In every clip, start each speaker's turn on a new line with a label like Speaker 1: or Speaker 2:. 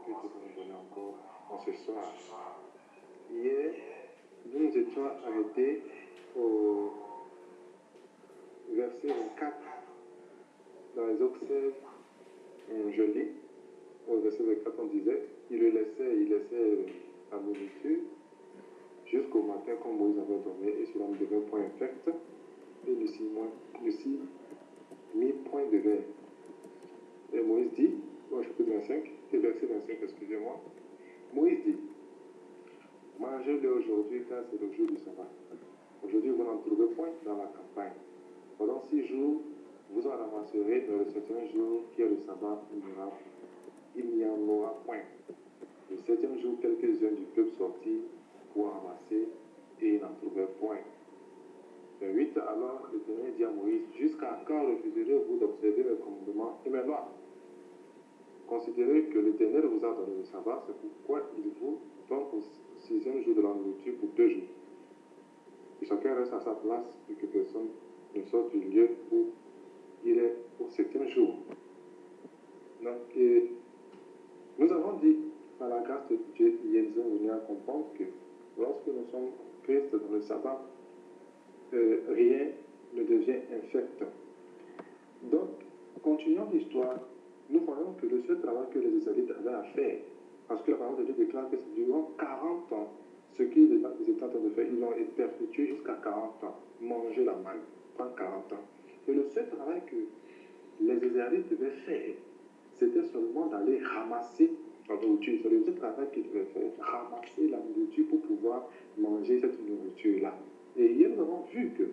Speaker 1: que tu vas nous donner encore en ce soir. Hier, nous nous étions arrêtés au verset 24 dans les obsèques. Je lis au verset 24, on disait, il laissait la nourriture jusqu'au matin quand Moïse avait dormi et cela ne devait point infect et ne s'y mit point de verre. Et Moïse dit, au chapitre 25, et verset 25, excusez-moi, Moïse dit, mangez-le aujourd'hui car c'est le jour du sabbat. Aujourd'hui vous n'en trouverez point dans la campagne. Pendant 6 jours, vous en ramasserez, dans le 7e jour qui est le sabbat, il n'y en aura point. Le 7e jour, quelques-uns du peuple sortirent pour ramasser et ils n'en trouvèrent point. Le 8, alors l'Éternel dit à Moïse, jusqu'à quand refuserez-vous d'observer mes commandements et mes lois? Considérez que l'Éternel vous a donné le sabbat, c'est pourquoi il vous donne au 6e jour de la nourriture pour 2 jours. Et chacun reste à sa place et que personne ne sorte du lieu où il est au 7e jour. Donc, nous avons dit, par la grâce de Dieu, hier, nous sommes venus à comprendre que lorsque nous sommes Christ dans le sabbat, rien ne devient infect. Donc, continuons l'histoire, nous voyons que le seul travail que les Israélites avaient à faire, parce que la parole de Dieu déclare que c'est durant 40 ans, ce qu'ils étaient en train de faire, ils l'ont perpétué jusqu'à 40 ans, manger la manne, pendant 40 ans. Et le seul travail que les Israélites devaient faire, c'était seulement d'aller ramasser la nourriture. C'est le seul travail qu'ils devaient faire, ramasser la nourriture pour pouvoir manger cette nourriture-là. Et hier, nous avons vu que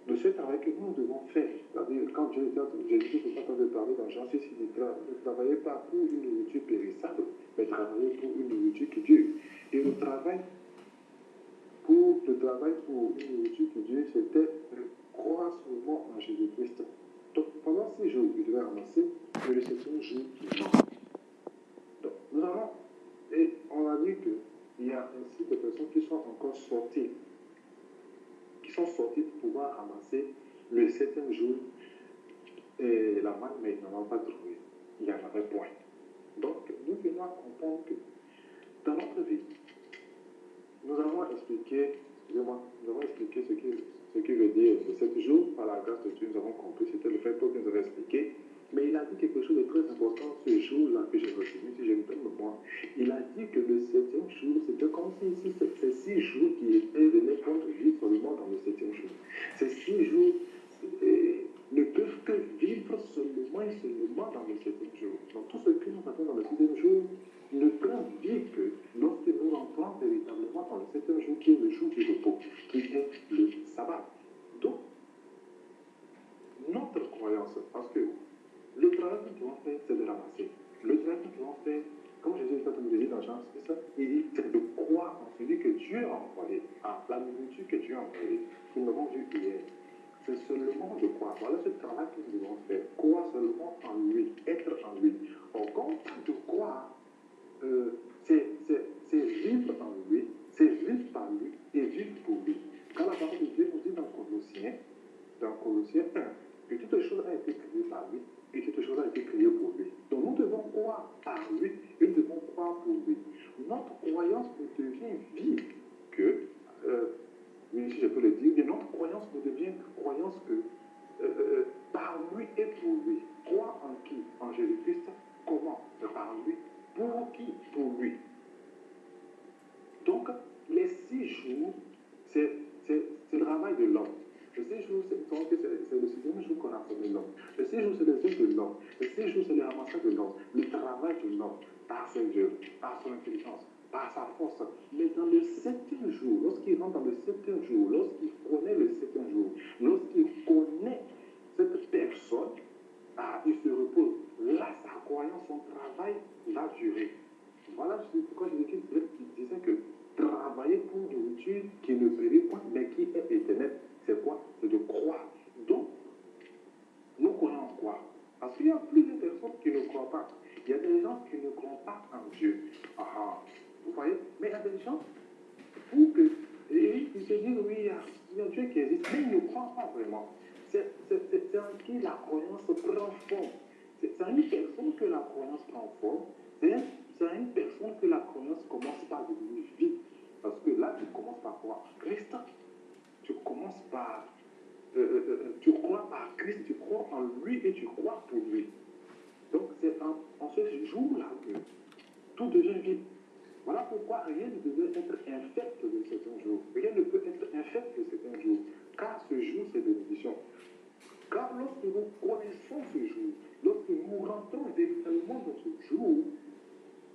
Speaker 1: le seul travail que nous devons faire, c'est-à-dire quand Jésus est en train de parler dans Jean 6, il dit ne travaillez pas pour une nourriture périssable, mais travaillez pour une nourriture qui dure. Et le travail pour une nourriture qui dure, c'était de croire seulement en Jésus-Christ. Donc pendant 6 jours, il devait ramasser, mais le 7e jour, il mange. Donc nous avons, et on a dit qu'il y a ainsi des personnes qui sont encore sorties pour pouvoir ramasser le 7e jour et la manne, mais ils n'en ont pas trouvé. Il n'y en avait point. Donc, nous venons à comprendre que dans notre vie, nous avons expliqué ce qui veut dire le 7 jours, par la grâce de Dieu, nous avons compris, c'était le fait que nous avons expliqué. Mais il a dit quelque chose de très important ce jour-là que j'ai retenu, si je me donne moi. Il a dit que le 7e jour, c'était comme si ces 6 jours qui étaient venus prendre vie seulement dans le 7e jour. Ces 6 jours ne peuvent que vivre seulement et seulement dans le 7e jour. Donc tout ce que nous avons dans le 6e jour ne peut vivre que lorsque nous entrons véritablement dans le 7e jour qui est le jour du repos, qui est le sabbat. Donc, notre croyance, parce que le travail que nous devons faire, c'est de ramasser. Le travail que nous devons faire, comme Jésus nous dit dans Jean 6, il dit c'est de croire en celui que Dieu a envoyé, à la nourriture que Dieu a envoyée. Nous l'avons vu hier. C'est seulement de croire. Voilà ce travail que nous devons faire. Croire seulement en lui, être en lui. Or, quand on parle de croire, c'est vivre en lui, c'est vivre par lui et vivre pour lui. Quand la parole de Dieu nous dit dans Colossiens 1, que toute chose a été créée par lui et toute chose a été créée pour lui. Donc nous devons croire par lui et nous devons croire pour lui. Notre croyance ne devient vive que, oui, si je peux le dire, notre croyance ne devient croyance que par lui et pour lui. Croire en qui? En Jésus-Christ. Comment? Par lui. Pour qui? Pour lui. Donc, les 6 jours, c'est le travail de l'homme. Les 6 jours, c'est le 6e jour qu'on a formé l'homme. Les 6 jours, c'est les œuvres de l'homme. Les 6 jours, c'est le ramassage de l'homme. Le travail de l'homme, par ses œuvres, par son intelligence, par sa force. Mais dans le 7e jour, lorsqu'il rentre dans le 7e jour, lorsqu'il connaît le 7e jour, lorsqu'il connaît cette personne, il se repose. Là, sa croyance, son travail va durer. Voilà pourquoi je disais que travailler pour une nourriture qui ne périt point, mais qui est éternelle, c'est quoi? C'est de croire. Donc, nous croyons en quoi? Parce qu'il y a plusieurs personnes qui ne croient pas. Il y a des gens qui ne croient pas en Dieu. Vous voyez? Mais il y a des gens pour que ils se disent oui, il y a Dieu qui existe, mais ils ne croient pas vraiment. C'est en qui la croyance prend forme.
Speaker 2: C'est à une personne que la croyance prend forme, c'est à une personne que la croyance commence par devenir vide. Parce que là, tu commences par croire en Christ, tu commences par... tu crois par Christ, tu crois en lui et tu crois pour lui. Donc c'est en ce jour-là que tout devient vide. Voilà pourquoi rien ne devait être infect de certains jours. Rien ne peut être infect de certains jours. Car ce jour, c'est bénédiction. Car lorsque nous connaissons ce jour, lorsque nous rentrons véritablement dans ce jour,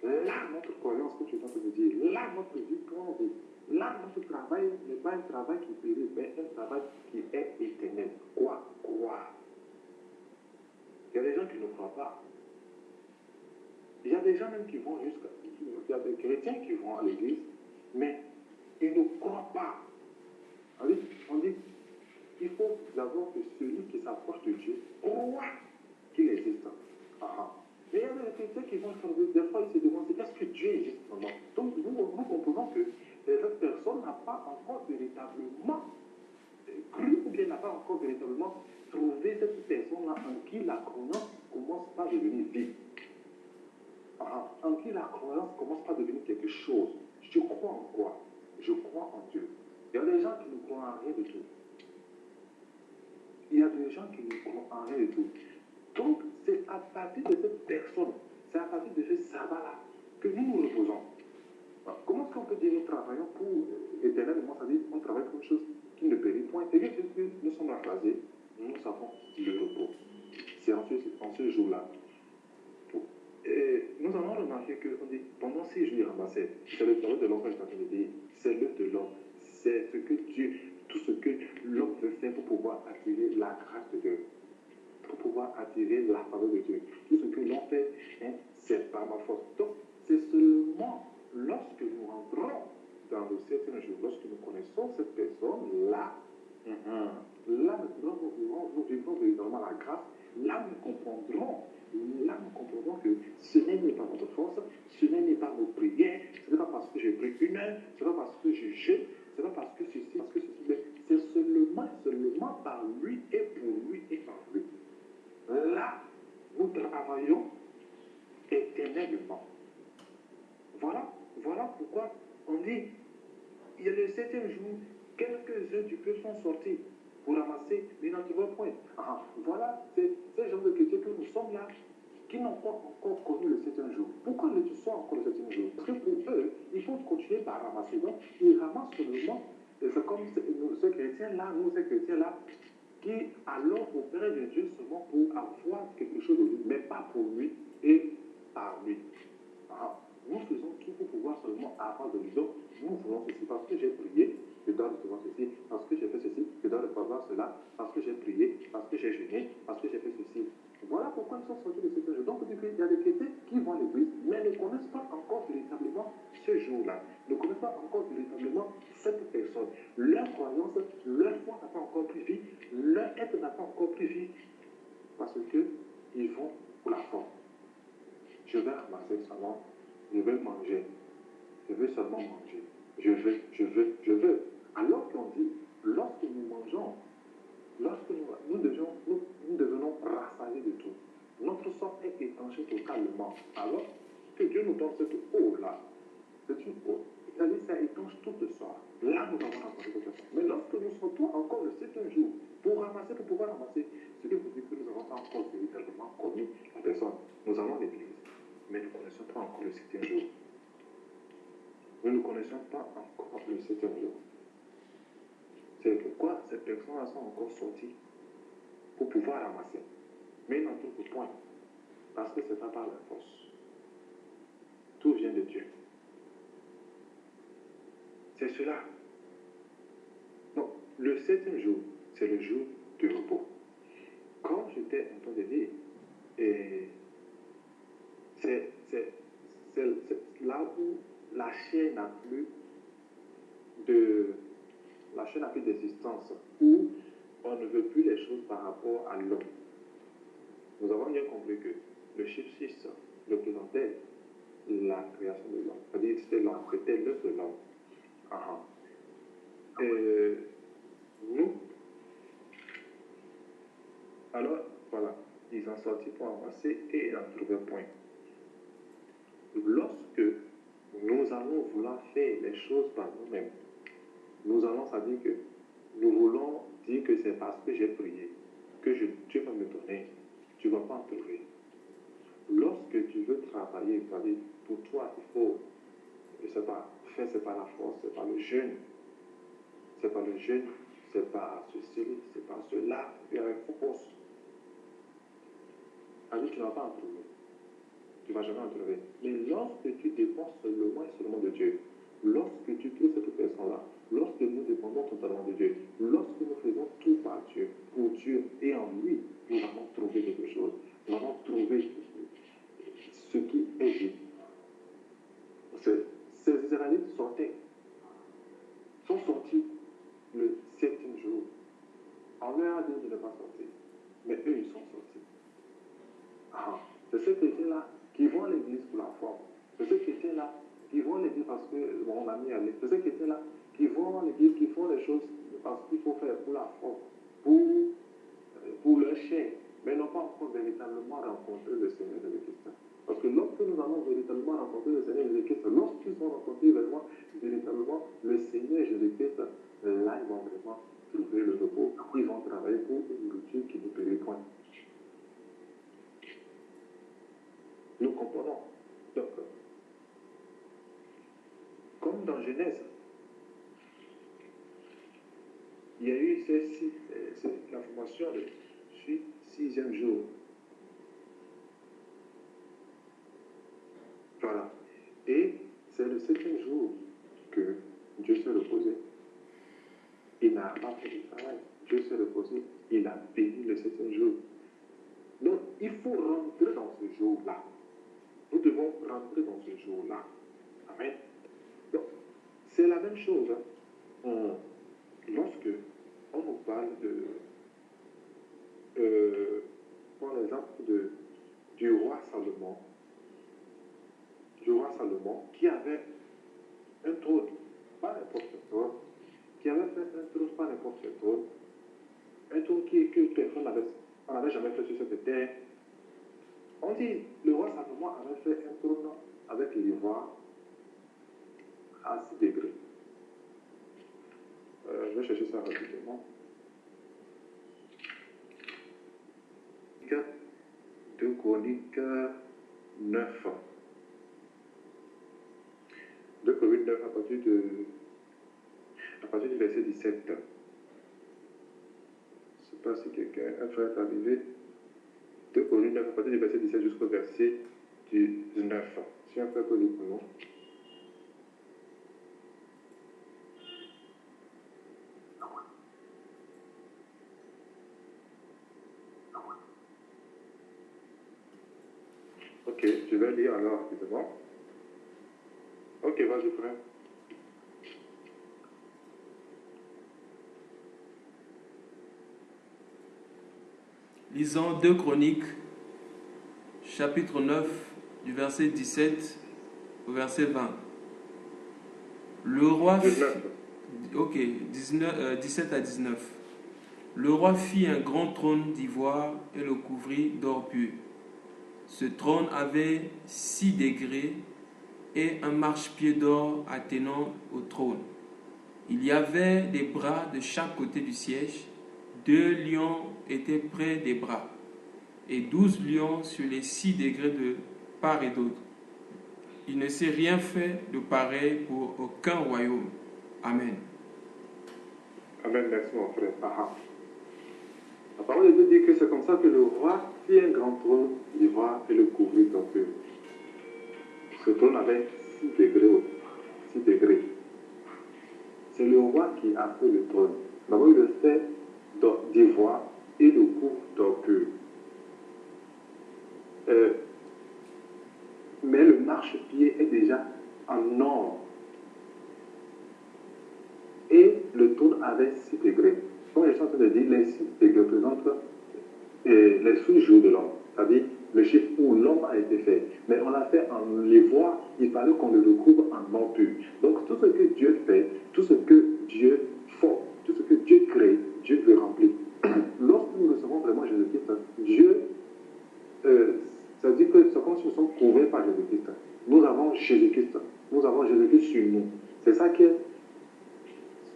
Speaker 2: là, notre croyance, comme je viens de dire, là, notre vie prend vie. Là, notre travail n'est pas un travail qui périt, mais un travail qui est éternel. Quoi? Croire. Il y a des gens qui ne croient pas. Il y a des gens même qui vont jusqu'à... Il y a des chrétiens qui vont à l'église, mais ils ne croient pas. On dit il faut d'abord que celui qui s'approche de Dieu croit qu'il existe. Mais il y a des chrétiens qui vont changer. Des fois, ils se demandent est-ce que Dieu existe vraiment? Donc, nous comprenons que cette personne n'a pas encore véritablement cru ou bien n'a pas encore véritablement trouvé cette personne-là en qui la croyance commence par devenir vie. En qui la croyance commence par devenir quelque chose. Je crois en quoi? Je crois en Dieu. Il y a des gens qui ne croient en rien du tout. Il y a des gens qui ne croient en rien du tout. Donc, c'est à partir de cette personne, c'est à partir de ce sabbat-là que nous nous reposons. Comment est-ce qu'on peut dire nous travaillons pour éternellement, c'est-à-dire qu'on travaille pour une chose qui ne périt point, et que nous sommes rassasiés, nous savons le repos. C'est en ce jour-là. Nous allons remarquer que pendant 6 jours, il ramassait. C'est le travail de l'homme que je t'ai dit. C'est l'œuvre de l'homme. C'est ce que Dieu, tout ce que l'homme veut faire pour pouvoir attirer la grâce de Dieu, pour pouvoir attirer la faveur de Dieu. Tout ce que l'on fait, c'est par ma force. Donc, c'est seulement lorsque nous rentrons dans le 7e jour, lorsque nous connaissons cette personne-là, là maintenant nous vivrons véritablement la grâce. Là nous comprendrons que ce n'est pas notre force, ce n'est pas nos prières, ce n'est pas parce que j'ai pris une heure, ce n'est pas parce que je jeûne, ce n'est pas parce que ceci, c'est seulement par lui et pour lui et par lui. Là, nous travaillons éternellement. Voilà pourquoi on dit, il y a le 7e jour, quelques-uns du peuple sont sortis pour ramasser, mais n'en trouvent point. Voilà, c'est ce genre de chrétiens que nous sommes là, qui n'ont pas encore connu le 7e jour. Pourquoi ne sont encore le 7e jour? Parce que pour eux, il faut continuer par ramasser. Donc, ils ramassent seulement, c'est comme ces chrétiens-là, ces chrétiens-là, qui alors auprès de Dieu seulement pour avoir quelque chose de lui, mais pas pour lui et par lui. Nous faisons tout pour pouvoir seulement avoir de lui. Donc, nous voulons ceci parce que j'ai prié, je dois recevoir ceci, parce que j'ai fait ceci, je dois recevoir cela, parce que j'ai prié, parce que j'ai jeûné, parce que j'ai fait ceci. Voilà pourquoi ils sont sortis de cette jour. Donc, il y a des chrétiens qui vont à l'église, mais ne connaissent pas encore véritablement ce jour-là, ne connaissent pas encore véritablement cette personne. Leur croyance, leur foi n'a pas encore pris vie, leur être n'a pas encore pris vie, parce qu'ils vont pour la forme. Je vais ramasser seulement, je vais manger, je veux seulement manger, je veux. Alors qu'on dit, lorsque nous mangeons, lorsque nous devenons rassasiés de tout, notre sang est étanché totalement. Alors que Dieu nous donne cette eau-là, c'est une eau, c'est-à-dire ça étanche tout le soir. Là, nous avons ramassé quelque chose. Mais lorsque nous sortons encore le 7e jour, pour pouvoir ramasser, ce qui vous dit que nous n'avons pas encore véritablement connu la personne. Nous allons à l'église, mais nous ne connaissons pas encore le 7e jour. Nous ne connaissons pas encore le 7e jour. C'est pourquoi ces personnes-là sont encore sorties pour pouvoir ramasser. Mais ils n'en trouvent point. Parce que ce n'est pas par la force. Tout vient de Dieu. C'est cela. Donc, le 7e jour, c'est le jour du repos. Comme j'étais en train de dire, c'est là où la chair n'a plus d'existence, où on ne veut plus les choses par rapport à l'homme. Nous avons bien compris que le chiffre 6 représentait la création de l'homme. C'est-à-dire que c'était l'œuvre de l'homme. Nous, alors, voilà, ils en sortit pour avancer et il n'en trouvait point. Lorsque nous allons vouloir faire les choses par nous-mêmes, nous allons, ça dire que nous voulons dire que c'est parce que j'ai prié que Dieu va me donner, tu ne vas pas en trouver. Lorsque tu veux travailler, c'est-à-dire pour toi, il faut, je ne sais pas, faire, c'est pas la force, c'est pas le jeûne, c'est pas le jeûne, c'est pas ceci, c'est pas cela, il y a une force. Alors tu ne vas pas en trouver. Tu ne vas jamais en trouver. Mais lorsque tu dépends seulement et seulement de Dieu, lorsque tu trouves cette personne-là, lorsque nous dépendons totalement de Dieu, lorsque nous faisons tout par Dieu, pour Dieu et en lui, nous allons trouver quelque chose. Nous allons trouver ce qui est dit. Ces Israélites sont sortis le 7e jour. On leur a dit de ne pas sortir. Mais eux, ils sont sortis. Ah, c'est ceux qui étaient là, qui vont à l'église pour la forme. C'est ceux qui étaient là, qui vont à l'église parce que mon ami allait. C'est ceux qui étaient là, qui vont à l'église, qui font les choses parce qu'il faut faire pour la forme, pour leur chair, mais n'ont pas encore véritablement rencontré le Seigneur de Christ. Parce que lorsque nous allons véritablement rencontrer le Seigneur Jésus-Christ, lorsqu'ils vont rencontrer véritablement le Seigneur Jésus-Christ, là, ils vont vraiment trouver le repos. Après, ils vont travailler pour une nourriture qui ne périt point. Nous comprenons. Donc, comme dans Genèse, il y a eu la formation du 6e jour. Voilà. Et c'est le 7e jour que Dieu s'est reposé. Il n'a pas fait du travail. Dieu s'est reposé. Il a béni le 7e jour. Donc, il faut rentrer dans ce jour-là. Nous devons rentrer dans ce jour-là. Amen. Donc, c'est la même chose. Lorsque on nous parle par exemple, du roi Salomon, qui avait un trône, pas n'importe quel trône, qui avait fait un trône, pas n'importe quel trône, un trône que personne n'avait jamais fait sur cette terre. On dit, le roi Salomon avait fait un trône avec l'ivoire à 6 degrés. Je vais chercher ça rapidement. 2 Chroniques 9. 2 Chroniques 9 à partir du verset 17. Je ne sais pas si un frère est arrivé. 2 Chroniques 9 à partir du verset 17 jusqu'au verset 19. Si un frère peut lire pour nous. Ok, je vais lire alors rapidement. Ok, vas-y frère.
Speaker 3: Lisons 2 Chroniques, chapitre 9, du verset 17 au verset 20. Le roi... 17 à 19. Le roi fit un grand trône d'ivoire et le couvrit d'or pur. Ce trône avait 6 degrés et un marchepied d'or attenant au trône. Il y avait des bras de chaque côté du siège. 2 lions étaient près des bras et 12 lions sur les 6 degrés de part et d'autre. Il ne s'est rien fait de pareil pour aucun royaume. Amen.
Speaker 2: Amen, merci mon frère. La parole de Dieu dit que c'est comme ça que le roi fit un grand trône d'ivoire et le couvrit d'or pur. Ce trône avait 6 degrés. 6 degrés. C'est le roi qui a fait le trône. D'abord, il le fait d'ivoire et le couvre d'or pur. Mais le marchepied est déjà en or. Et le trône avait 6 degrés. Comme je suis en train de dire, les 6 degrés représentent les sous-jours de l'homme. C'est-à-dire le chiffre où l'homme a été fait. Mais on l'a fait en l'ivoire, il fallait qu'on le recouvre en or pur. Donc tout ce que Dieu fait, tout ce que Dieu forme, tout ce que Dieu crée, Dieu le remplit. Lorsque nous recevons vraiment Jésus-Christ, Dieu comme si nous sommes couverts par Jésus-Christ. Nous avons Jésus-Christ. Nous avons Jésus-Christ sur nous. C'est ça que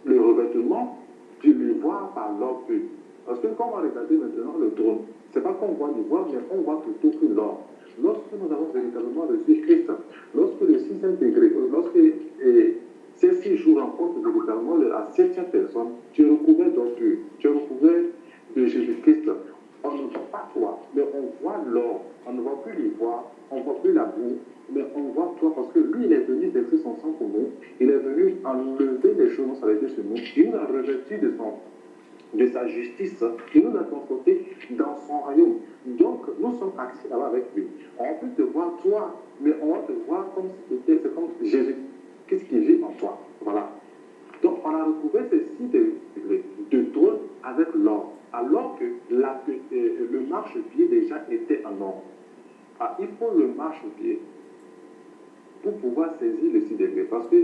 Speaker 2: le revêtement, tu le vois par l'or pur. Parce que quand on va regarder maintenant le trône, c'est pas qu'on voit l'ivoire, mais on voit plutôt que l'or. Lorsque nous avons véritablement reçu Christ, lorsque le sixième degré, lorsque ces 6 jours rencontrent véritablement la septième personne, tu es recouvert d'or pur, tu es recouvert de Jésus-Christ. On ne voit pas toi, mais on voit l'or. On ne voit plus l'ivoire, on ne voit plus la boue, mais on voit toi parce que lui, il est venu verser son sang pour nous. Il est venu enlever les choses avec sur nous. Il nous a revêtu de sa justice. Il nous a transportés dans son royaume. Donc, nous sommes assis là-bas avec lui. On peut te voir toi, mais on va te voir comme si c'est comme Jésus. Qu'est-ce qui vit en toi? Voilà. Donc, on a retrouvé ces 6 degrés de trône avec l'or. Alors que le marchepied déjà était en or. Ah, il faut le marchepied pour pouvoir saisir les 6 degrés. Parce que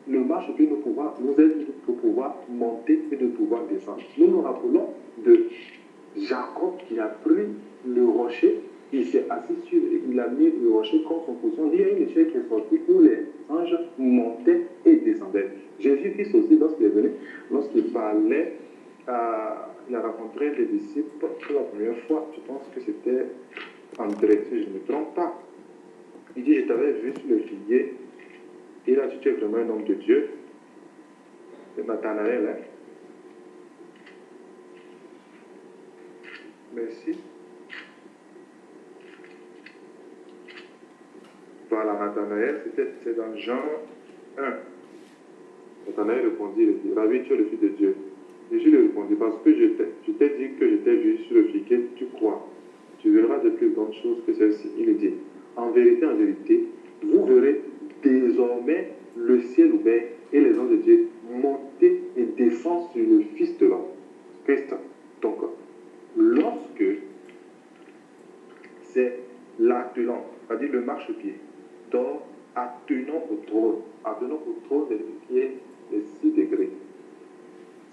Speaker 2: le marchepied nous aide pour pouvoir monter et de pouvoir descendre. Nous nous rappelons de Jacob qui a pris le rocher, il s'est assis sur, il a mis le rocher comme son position. Il y a une échelle qui est sortie où les anges montaient et descendaient. Jésus-Christ aussi, lorsqu'il est venu, lorsqu'il parlait, il a rencontré les disciples pour la première fois. Je pense que c'était André, si je ne me trompe pas. Il dit, je t'avais vu sur le figuier. Et là, tu es vraiment un homme de Dieu. C'est Nathanaël, hein? Merci. Voilà, Nathanaël, c'est dans Jean 1. Nathanaël répondit, il dit, Rabbi, tu es le Fils de Dieu. Jésus lui répondit, parce que je t'ai dit que je t'ai vu sur le figuier, tu crois. Tu verras de plus grandes choses que celles-ci. Il dit, en vérité, vous verrez désormais le ciel ouvert et les anges de Dieu monter et descendre sur le Fils de l'homme, Christ. Donc, lorsque c'est l'attenant, c'est-à-dire le marchepied, donc attenant au trône qui est les 6 degrés.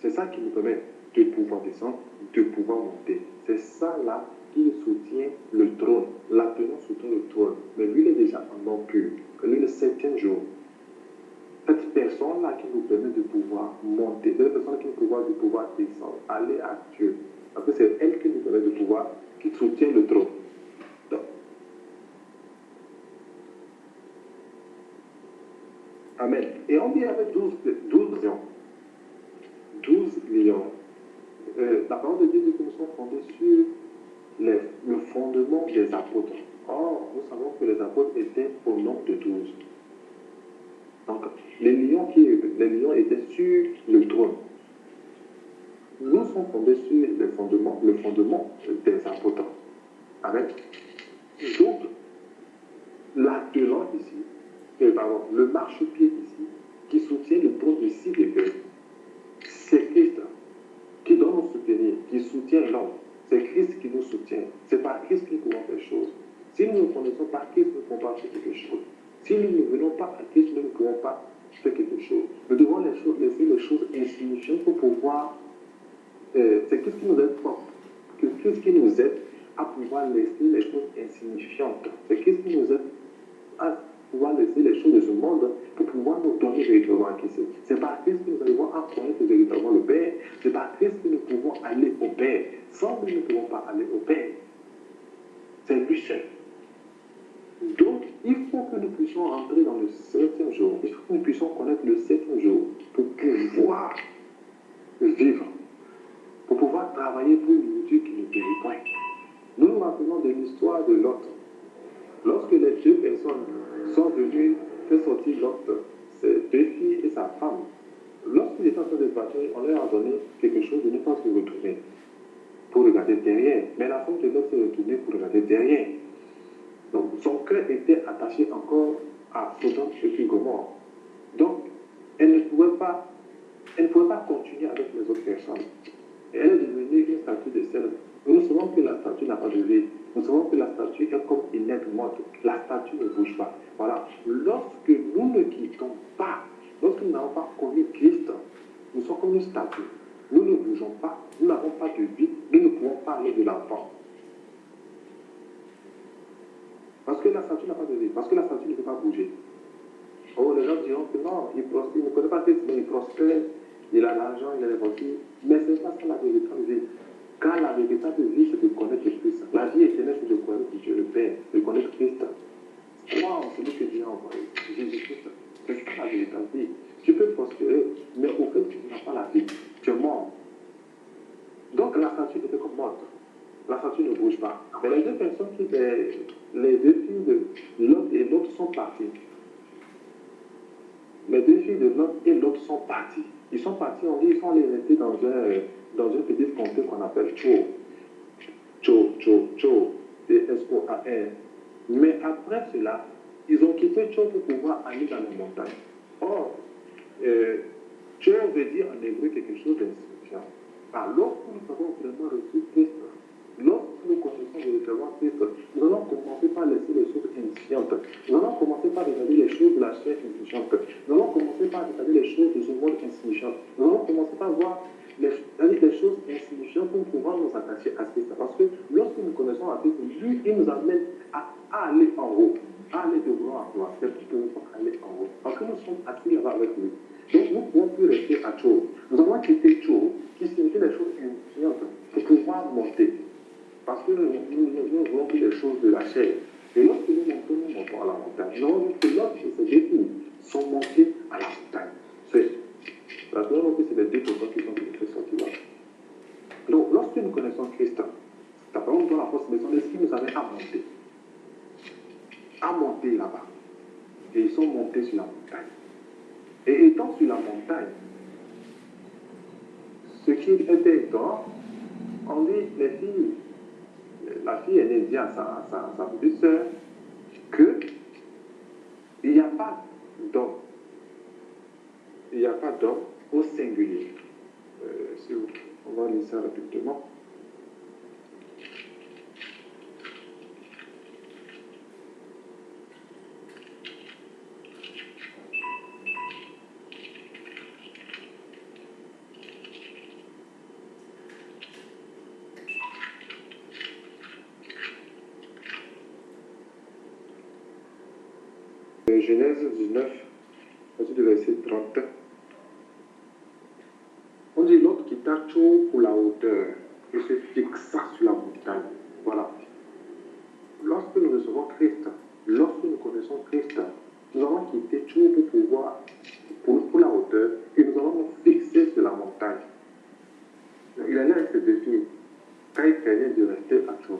Speaker 2: C'est ça qui nous permet de pouvoir descendre, de pouvoir monter. C'est ça là qui soutient le trône. L'attenant soutient le trône. Mais lui, il est déjà en or pur. Lui, le 7e jour. Cette personne-là qui nous permet de pouvoir monter, cette personne qui nous permet de pouvoir descendre, aller à Dieu. Parce que c'est elle qui nous permet de pouvoir, qui soutient le trône. Donc, amen. Et on dit avec 12 lions. 12 lions. La parole de Dieu dit que nous sommes fondés sur le fondement des apôtres. Or, nous savons que les apôtres étaient au nombre de 12. Donc, les lions étaient sur le trône. Nous sommes fondés sur le fondement des apôtres. Amen. Donc, l'attelant ici, le marchepied ici, qui soutient le trône de 6 degrés, c'est Christ qui doit nous soutenir, qui soutient l'homme. C'est Christ qui nous soutient. C'est par Christ que nous pouvons faire choses. Si nous ne connaissons pas Christ, nous ne pouvons pas faire quelque chose. Si nous ne venons pas à Christ, nous ne pouvons pas faire quelque chose. Nous devons laisser les choses insignifiantes pour pouvoir... c'est Christ qui nous aide fort. C'est Christ qui nous aide à pouvoir laisser les choses insignifiantes. C'est Christ qui nous aide à pouvoir laisser les choses de ce monde pour pouvoir nous donner véritablement à Christ. C'est par Christ que nous allons à connaître véritablement le Père. C'est par Christ que nous pouvons aller au Père. Sans lui, nous ne pouvons pas aller au Père. C'est lui seul. Donc, il faut que nous puissions rentrer dans le 7e jour. Il faut que nous puissions connaître le 7e jour pour pouvoir vivre, pour pouvoir travailler pour une nourriture qui ne périt point. Nous nous rappelons de l'histoire de Lot. Lorsque les 2 personnes sont venues faire sortir Lot, ses 2 filles et sa femme, lorsqu'ils étaient en train de partir, on leur a donné quelque chose de ne pas se retourner pour regarder derrière. Mais la femme de Lot s'est retournée pour regarder derrière. Donc son cœur était attaché encore à Sodome et Gomorrhe. Donc elle ne pouvait pas continuer avec les autres personnes. Et elle est devenue une statue de sel. Nous savons que la statue n'a pas de vie. Nous savons que la statue est comme une être morte. La statue ne bouge pas. Voilà. Lorsque nous ne quittons pas, lorsque nous n'avons pas connu Christ, nous sommes comme une statue. Nous ne bougeons pas. Nous n'avons pas de vie. Nous ne pouvons pas aller de l'enfant. Parce que la statue n'a pas de vie, parce que la statue ne peut pas bouger. Oh, les gens diront que non, il ne connaît pas Christ, mais il prospère, il a l'argent, il a les voitures. Mais ce n'est pas ça la véritable vie. Car la véritable vie, c'est de connaître Christ. La vie éternelle, c'est de connaître Dieu le Père, de connaître Christ. Crois en celui que Dieu a envoyé, Jésus-Christ. C'est ça la véritable vie. Tu peux prospérer, mais au fait, tu n'as pas la vie. Tu es mort. Donc la statue était comme morte. La statue ne bouge pas. Mais les deux personnes les deux filles de Lot et Lot sont parties. Les deux filles de Lot et Lot sont parties. Ils sont partis, on dit, ils sont allés rester dans une petite comté qu'on appelle Cho. Cho, T-S-O-A-R. Mais après cela, ils ont quitté Cho pour pouvoir aller dans les montagnes. Or, Cho veut dire en hébreu quelque chose d'insignifiant. Alors, lorsque nous avons vraiment reçu Christ, lorsque nous connaissons véritablement Christ, nous allons commencer par laisser les choses insignifiantes. Nous allons commencer par regarder les choses de la chair insignifiantes. Nous allons commencer par regarder les choses de ce monde insignifiant. Nous allons commencer par voir les choses insignifiantes pour pouvoir nous attacher à Christ. Parce que lorsque nous connaissons Christ, lui, il nous amène à aller en haut, à aller de gloire en gloire. C'est pour pouvoir aller en haut. Parce que nous sommes assis là-bas avec lui. Donc nous ne pouvons plus rester à Cho. Nous avons quitté Cho, qui signifie les choses insignifiantes, pour pouvoir monter. Parce que nous voulons plus les choses de la chair. Et lorsque nous montons à la montagne. Nous avons vu que lorsque ces deux filles sont montées à la montagne, c'est la première fois que c'est les deux personnes qui sont sorties là. Donc, lorsque nous connaissons Christ, la parole de la force, mais son esprit nous avait à monter là-bas. Et ils sont montés sur la montagne. Et étant sur la montagne, ce qui était étonnant, on dit, les filles, la fille aînée dit à sa petite sœur qu'il n'y a pas d'homme. Il n'y a pas d'homme au singulier. On va lire ça rapidement. Genèse 19, partir du verset 30. On dit l'autre quitta Cho pour la hauteur et se fixa sur la montagne. Voilà. Lorsque nous recevons Christ, lorsque nous connaissons Christ, nous allons quitter Cho pour pouvoir, pour la hauteur, et nous allons nous fixer sur la montagne. Il allait avec ses deux filles. Quand il fallait de rester à Cho,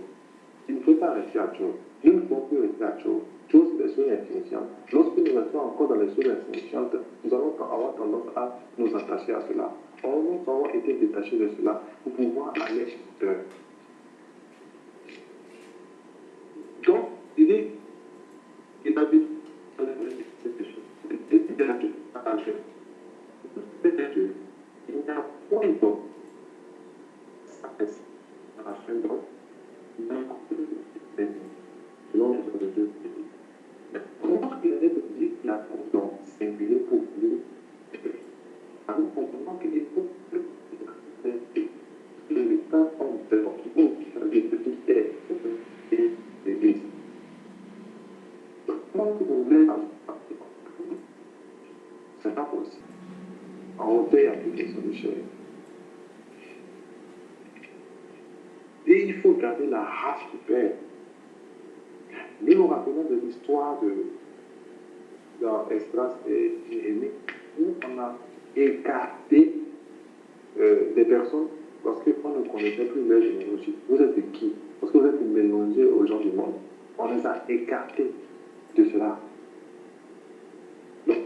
Speaker 2: il ne faut pas rester à Cho. Nous ne pouvons plus rester à Cho. Cho, c'est des choses insignifiantes. Lorsque nous restons encore dans les choses insignifiantes, nous allons avoir tendance à nous attacher à cela. Or, nous avons été détachés de cela pour pouvoir aller hauteur. Donc, il dit qu'il habite dans cette chose. Il dit à Dieu, peut-être il n'y a point d'homme. Ça reste à la fin d'homme. Il n'y a pas selon les autres deux. Comment il est de dire qu'il y a un don singulier pour lui? Nous comprenons qu'il faut que le temps en dehors des petites terres et l'église. Comment vous voulez c'est pas possible. En hauteur, il y a plus question de chair. Et il faut garder la race du Père. Nous nous rappelons de l'histoire dans Esdras et Jérémie, où on a écarté des personnes parce qu'on ne connaissait plus leur généalogie. Vous êtes de qui? Parce que vous êtes mélangés aux gens du monde. On les a écartés de cela. Donc,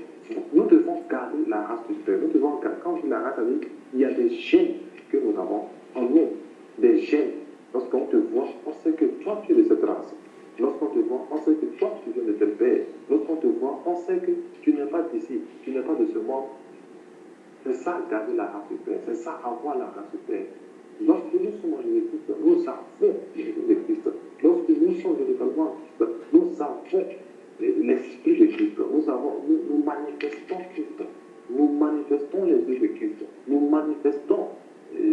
Speaker 2: nous devons garder la race du Père. Nous devons garder, quand je dis la race, il y a des gènes que nous avons en nous. Des gènes. Lorsqu'on te voit, on sait que toi, tu es de cette race. Lorsqu'on te voit, on sait que toi, tu viens de tel père. Lorsqu'on te voit, on sait que tu n'es pas d'ici, tu n'es pas de ce monde. C'est ça, garder la race du Père. C'est ça, avoir la race du Père. Lorsque nous sommes en Jésus-Christ, nous avons l'Esprit de Christ. Lorsque nous sommes véritablement en Christ, nous avons l'Esprit de Christ. Nous manifestons Christ. Nous manifestons l'Esprit de Christ. Nous manifestons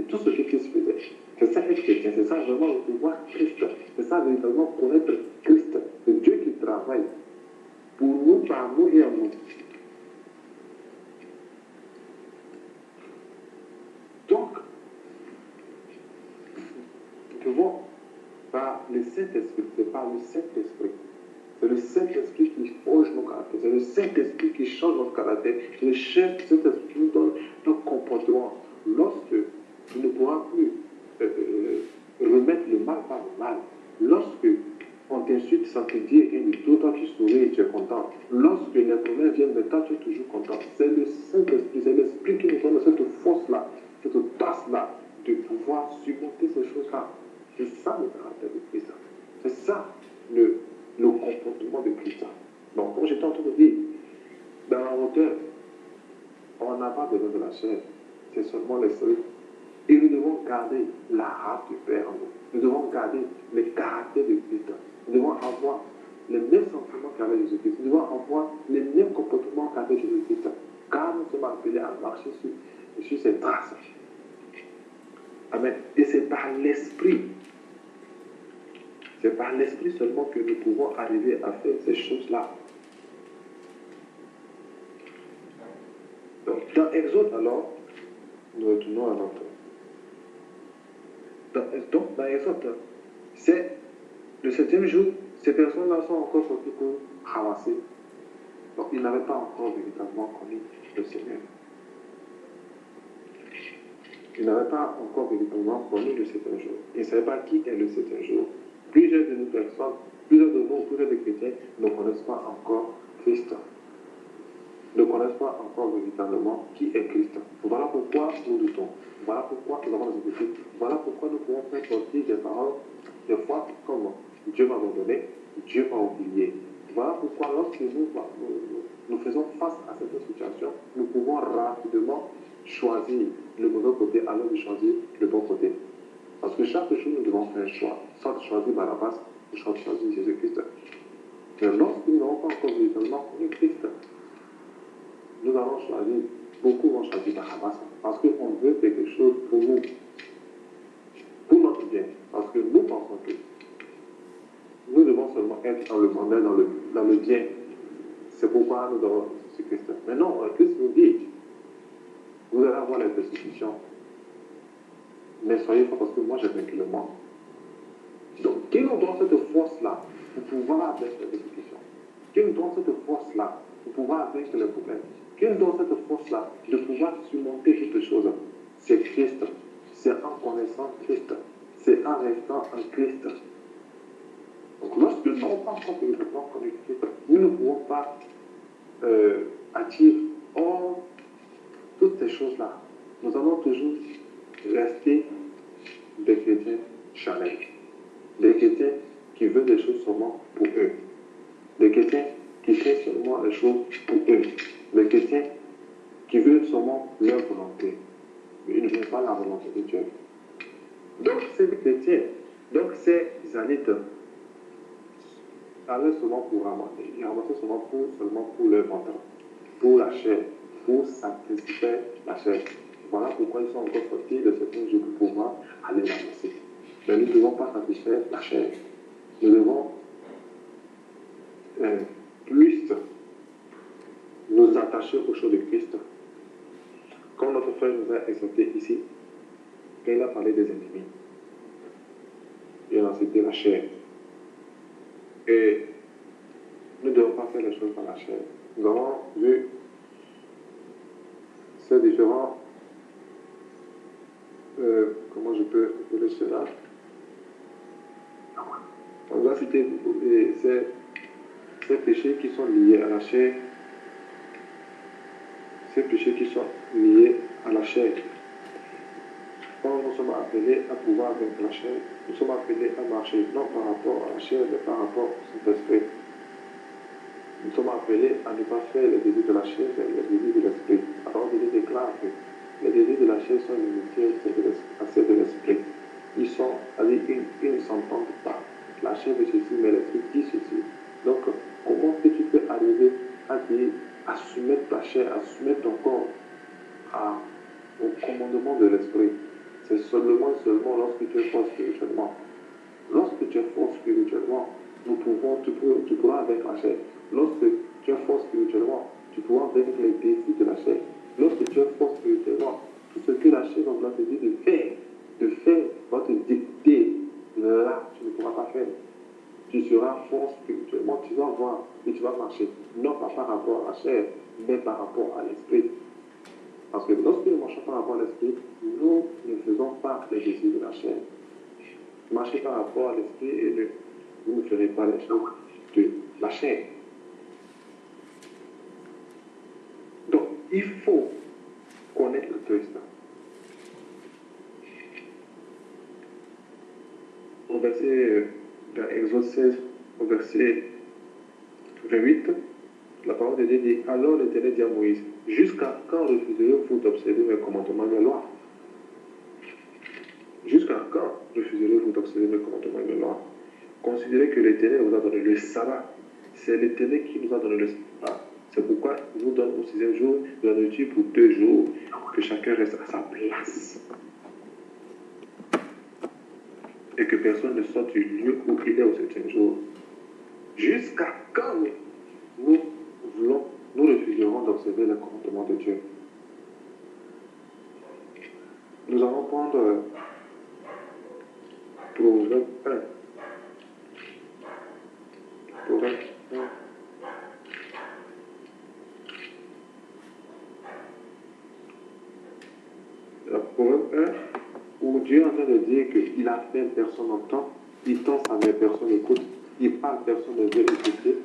Speaker 2: tout ce que Christ faisait. C'est ça être chrétien, c'est ça vraiment recevoir Christ. C'est ça véritablement connaître Christ. C'est Dieu qui travaille pour nous, par nous et en nous. Donc, nous devons, par le Saint-Esprit, c'est par le Saint-Esprit. C'est le Saint-Esprit qui forge nos caractères. C'est le Saint-Esprit qui change notre caractère. C'est le Saint-Esprit qui nous donne notre comportement. Lorsque tu ne pourras plus remettre le mal par le mal, lorsque on t'insulte sans te dire rien du tout, toi tu souris et tu es content. Lorsque les problèmes viennent, mais toi tu es toujours content. C'est le Saint-Esprit, c'est l'Esprit qui nous donne cette force-là, cette tasse-là, de pouvoir surmonter ces choses-là. C'est ça le caractère de Christ. C'est ça le comportement de Christ. Donc, comme j'étais en train de dire, dans la hauteur, on n'a pas besoin de la chair, c'est seulement l'esprit. Et nous devons garder la race du Père en nous. Nous devons garder le caractère de Christ. Nous devons avoir les mêmes sentiments qu'avec Jésus-Christ. Nous devons avoir les mêmes comportements qu'avec Jésus-Christ. Car nous sommes appelés à marcher sur ces traces. Amen. Et c'est par l'esprit. C'est par l'esprit seulement que nous pouvons arriver à faire ces choses-là. Donc, dans Exode, alors, nous retournons à notre. Dans Exode, c'est le 7e jour, ces personnes-là sont encore sorties pour ramasser. Donc, ils n'avaient pas encore véritablement connu le Seigneur. Ils n'avaient pas encore véritablement connu le 7e jour. Ils ne savaient pas qui est le 7e jour. Plusieurs de nos personnes, plusieurs de nous, plusieurs de chrétiens ne connaissent pas encore Christ. Ne connaissent pas encore véritablement qui est Christ. Voilà pourquoi nous doutons. Voilà pourquoi nous avons des difficultés. Voilà pourquoi nous pouvons faire sortir des paroles, des fois comme Dieu m'a abandonné, Dieu m'a oublié. Voilà pourquoi lorsque nous faisons face à cette situation, nous pouvons rapidement choisir le mauvais côté alors de choisir le bon côté. Parce que chaque jour, nous devons faire un choix. Soit de choisir Barabbas, ou soit de choisir Jésus-Christ. Mais lorsque nous n'avons pas encore véritablement connu Christ, nous allons choisir, beaucoup vont choisir Barabbas, parce qu'on veut quelque chose pour nous, pour notre bien. Parce que nous pensons que nous devons seulement être dans le bonheur, dans le bien. C'est pourquoi nous devons Jésus Christ. Mais non, Christ nous dit, vous allez avoir les persécutions. Mais soyez forts parce que moi j'ai vaincu le monde. Donc, qui nous donne cette force-là pour pouvoir vaincre les persécutions? Qui nous donne cette force-là pour pouvoir vaincre les problèmes? Qui nous donne cette force-là de pouvoir surmonter toutes choses? C'est Christ. C'est en connaissant Christ. C'est en restant en Christ. Donc, lorsque nous n'avons pas encore véritablement connu Christ, nous ne pouvons pas attirer toutes ces choses-là. Nous allons toujours rester des chrétiens charnels, des chrétiens qui veulent des choses seulement pour eux, des chrétiens qui cherchent seulement les choses pour eux, des chrétiens qui veulent seulement leur volonté, mais ils ne veulent pas la volonté de Dieu. Donc ces chrétiens, donc ces Israélites, allaient seulement pour ramasser, ils ramassaient seulement pour leur ventre, pour la chair, pour satisfaire la chair. Voilà pourquoi ils sont encore sortis de certains jours pour pouvoir aller ramasser. Mais nous ne devons pas satisfaire la chair. Nous devons plus nous attacher aux choses de Christ. Comme notre frère nous a exhorté ici, quand il a parlé des ennemis, il a cité la chair. Et nous ne devons pas faire les choses par la chair. Nous avons vu ces différents, comment je peux appeler cela? On va citer ces péchés qui sont liés à la chair. Ces péchés qui sont liés à la chair. Quand nous sommes appelés à pouvoir vaincre la chair, nous sommes appelés à marcher non par rapport à la chair, mais par rapport au Saint-Esprit. Nous sommes appelés à ne pas faire les désirs de la chair, mais les désirs de l'esprit. Alors, il déclare que les désirs de la chair sont limités à ceux de l'esprit. Ils ne s'entendent pas. La chair veut ceci, mais l'esprit dit ceci. Donc, comment est-ce que tu peux arriver à soumettre ta chair, à soumettre ton corps au commandement de l'esprit? C'est seulement lorsque tu es fort spirituellement. Lorsque tu es fort spirituellement, nous pouvons tu pourras vaincre la chair. Lorsque tu es fort spirituellement, tu pourras vaincre les défis de la chair. Lorsque tu es fort spirituellement, tout ce que la chair va te dire de faire, va te dicter. Là, tu ne pourras pas faire. Tu seras fort spirituellement, tu vas voir et tu vas marcher. Non pas par rapport à la chair, mais par rapport à l'esprit. Parce que lorsque nous marchons par rapport à l'esprit, nous ne faisons pas les désirs de la chair. Marchez par rapport à l'esprit et vous ne ferez pas les choses de la chair. Donc, il faut connaître le Christ. Au verset, dans Exode 16, au verset 28, la parole de Dieu dit: alors l'Éternel dit à Moïse, jusqu'à quand refuserez-vous d'observer mes commandements et mes lois? Jusqu'à quand refuserez-vous d'observer mes commandements et mes lois? Considérez que l'Éternel vous a donné le sabbat. C'est l'Éternel qui nous a donné le sabbat. C'est pourquoi il nous donne au 6e jour de la nourriture pour 2 jours, que chacun reste à sa place. Et que personne ne sorte du lieu où il est au 7e jour. Jusqu'à quand nous refuserons d'observer les commandements de Dieu? Nous allons prendre Proverbe 1. Proverbe 1. Proverbe 1, où Dieu est en train de dire qu'il appelle, personne n'entend, il tend sa main, personne n'écoute, il parle, personne ne veut écouter,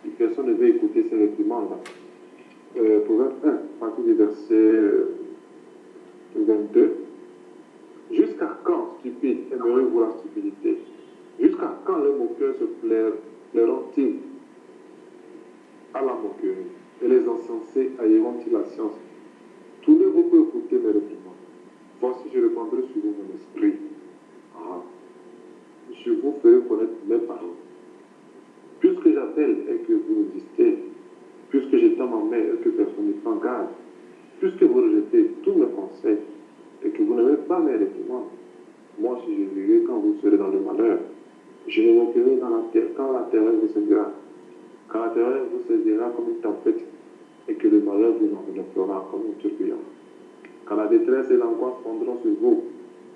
Speaker 2: et personne ne veut écouter ses réprimandes. Proverbe 1, à partir du verset 22. Jusqu'à quand, stupide, aimerez-vous la stupidité? Jusqu'à quand les moqueurs se plairont-ils à la moquerie? Et les insensés haïront-ils la science? Tournez-vous pour écouter mes réprimandes. Voici, je répandrai sur vous mon esprit. Je vous ferai connaître mes paroles. Puisque j'appelle et que vous résistez, puisque j'étends ma main et que personne ne prend garde, puisque vous rejetez tous mes conseils et que vous n'aimez pas mes réprimandes, moi si je vivrai quand vous serez dans le malheur, je me moquerai quand la terreur vous saisira, quand la terreur vous saisira comme une tempête et que le malheur vous enveloppera comme une tourbillon. Quand la détresse et l'angoisse fondront sur vous,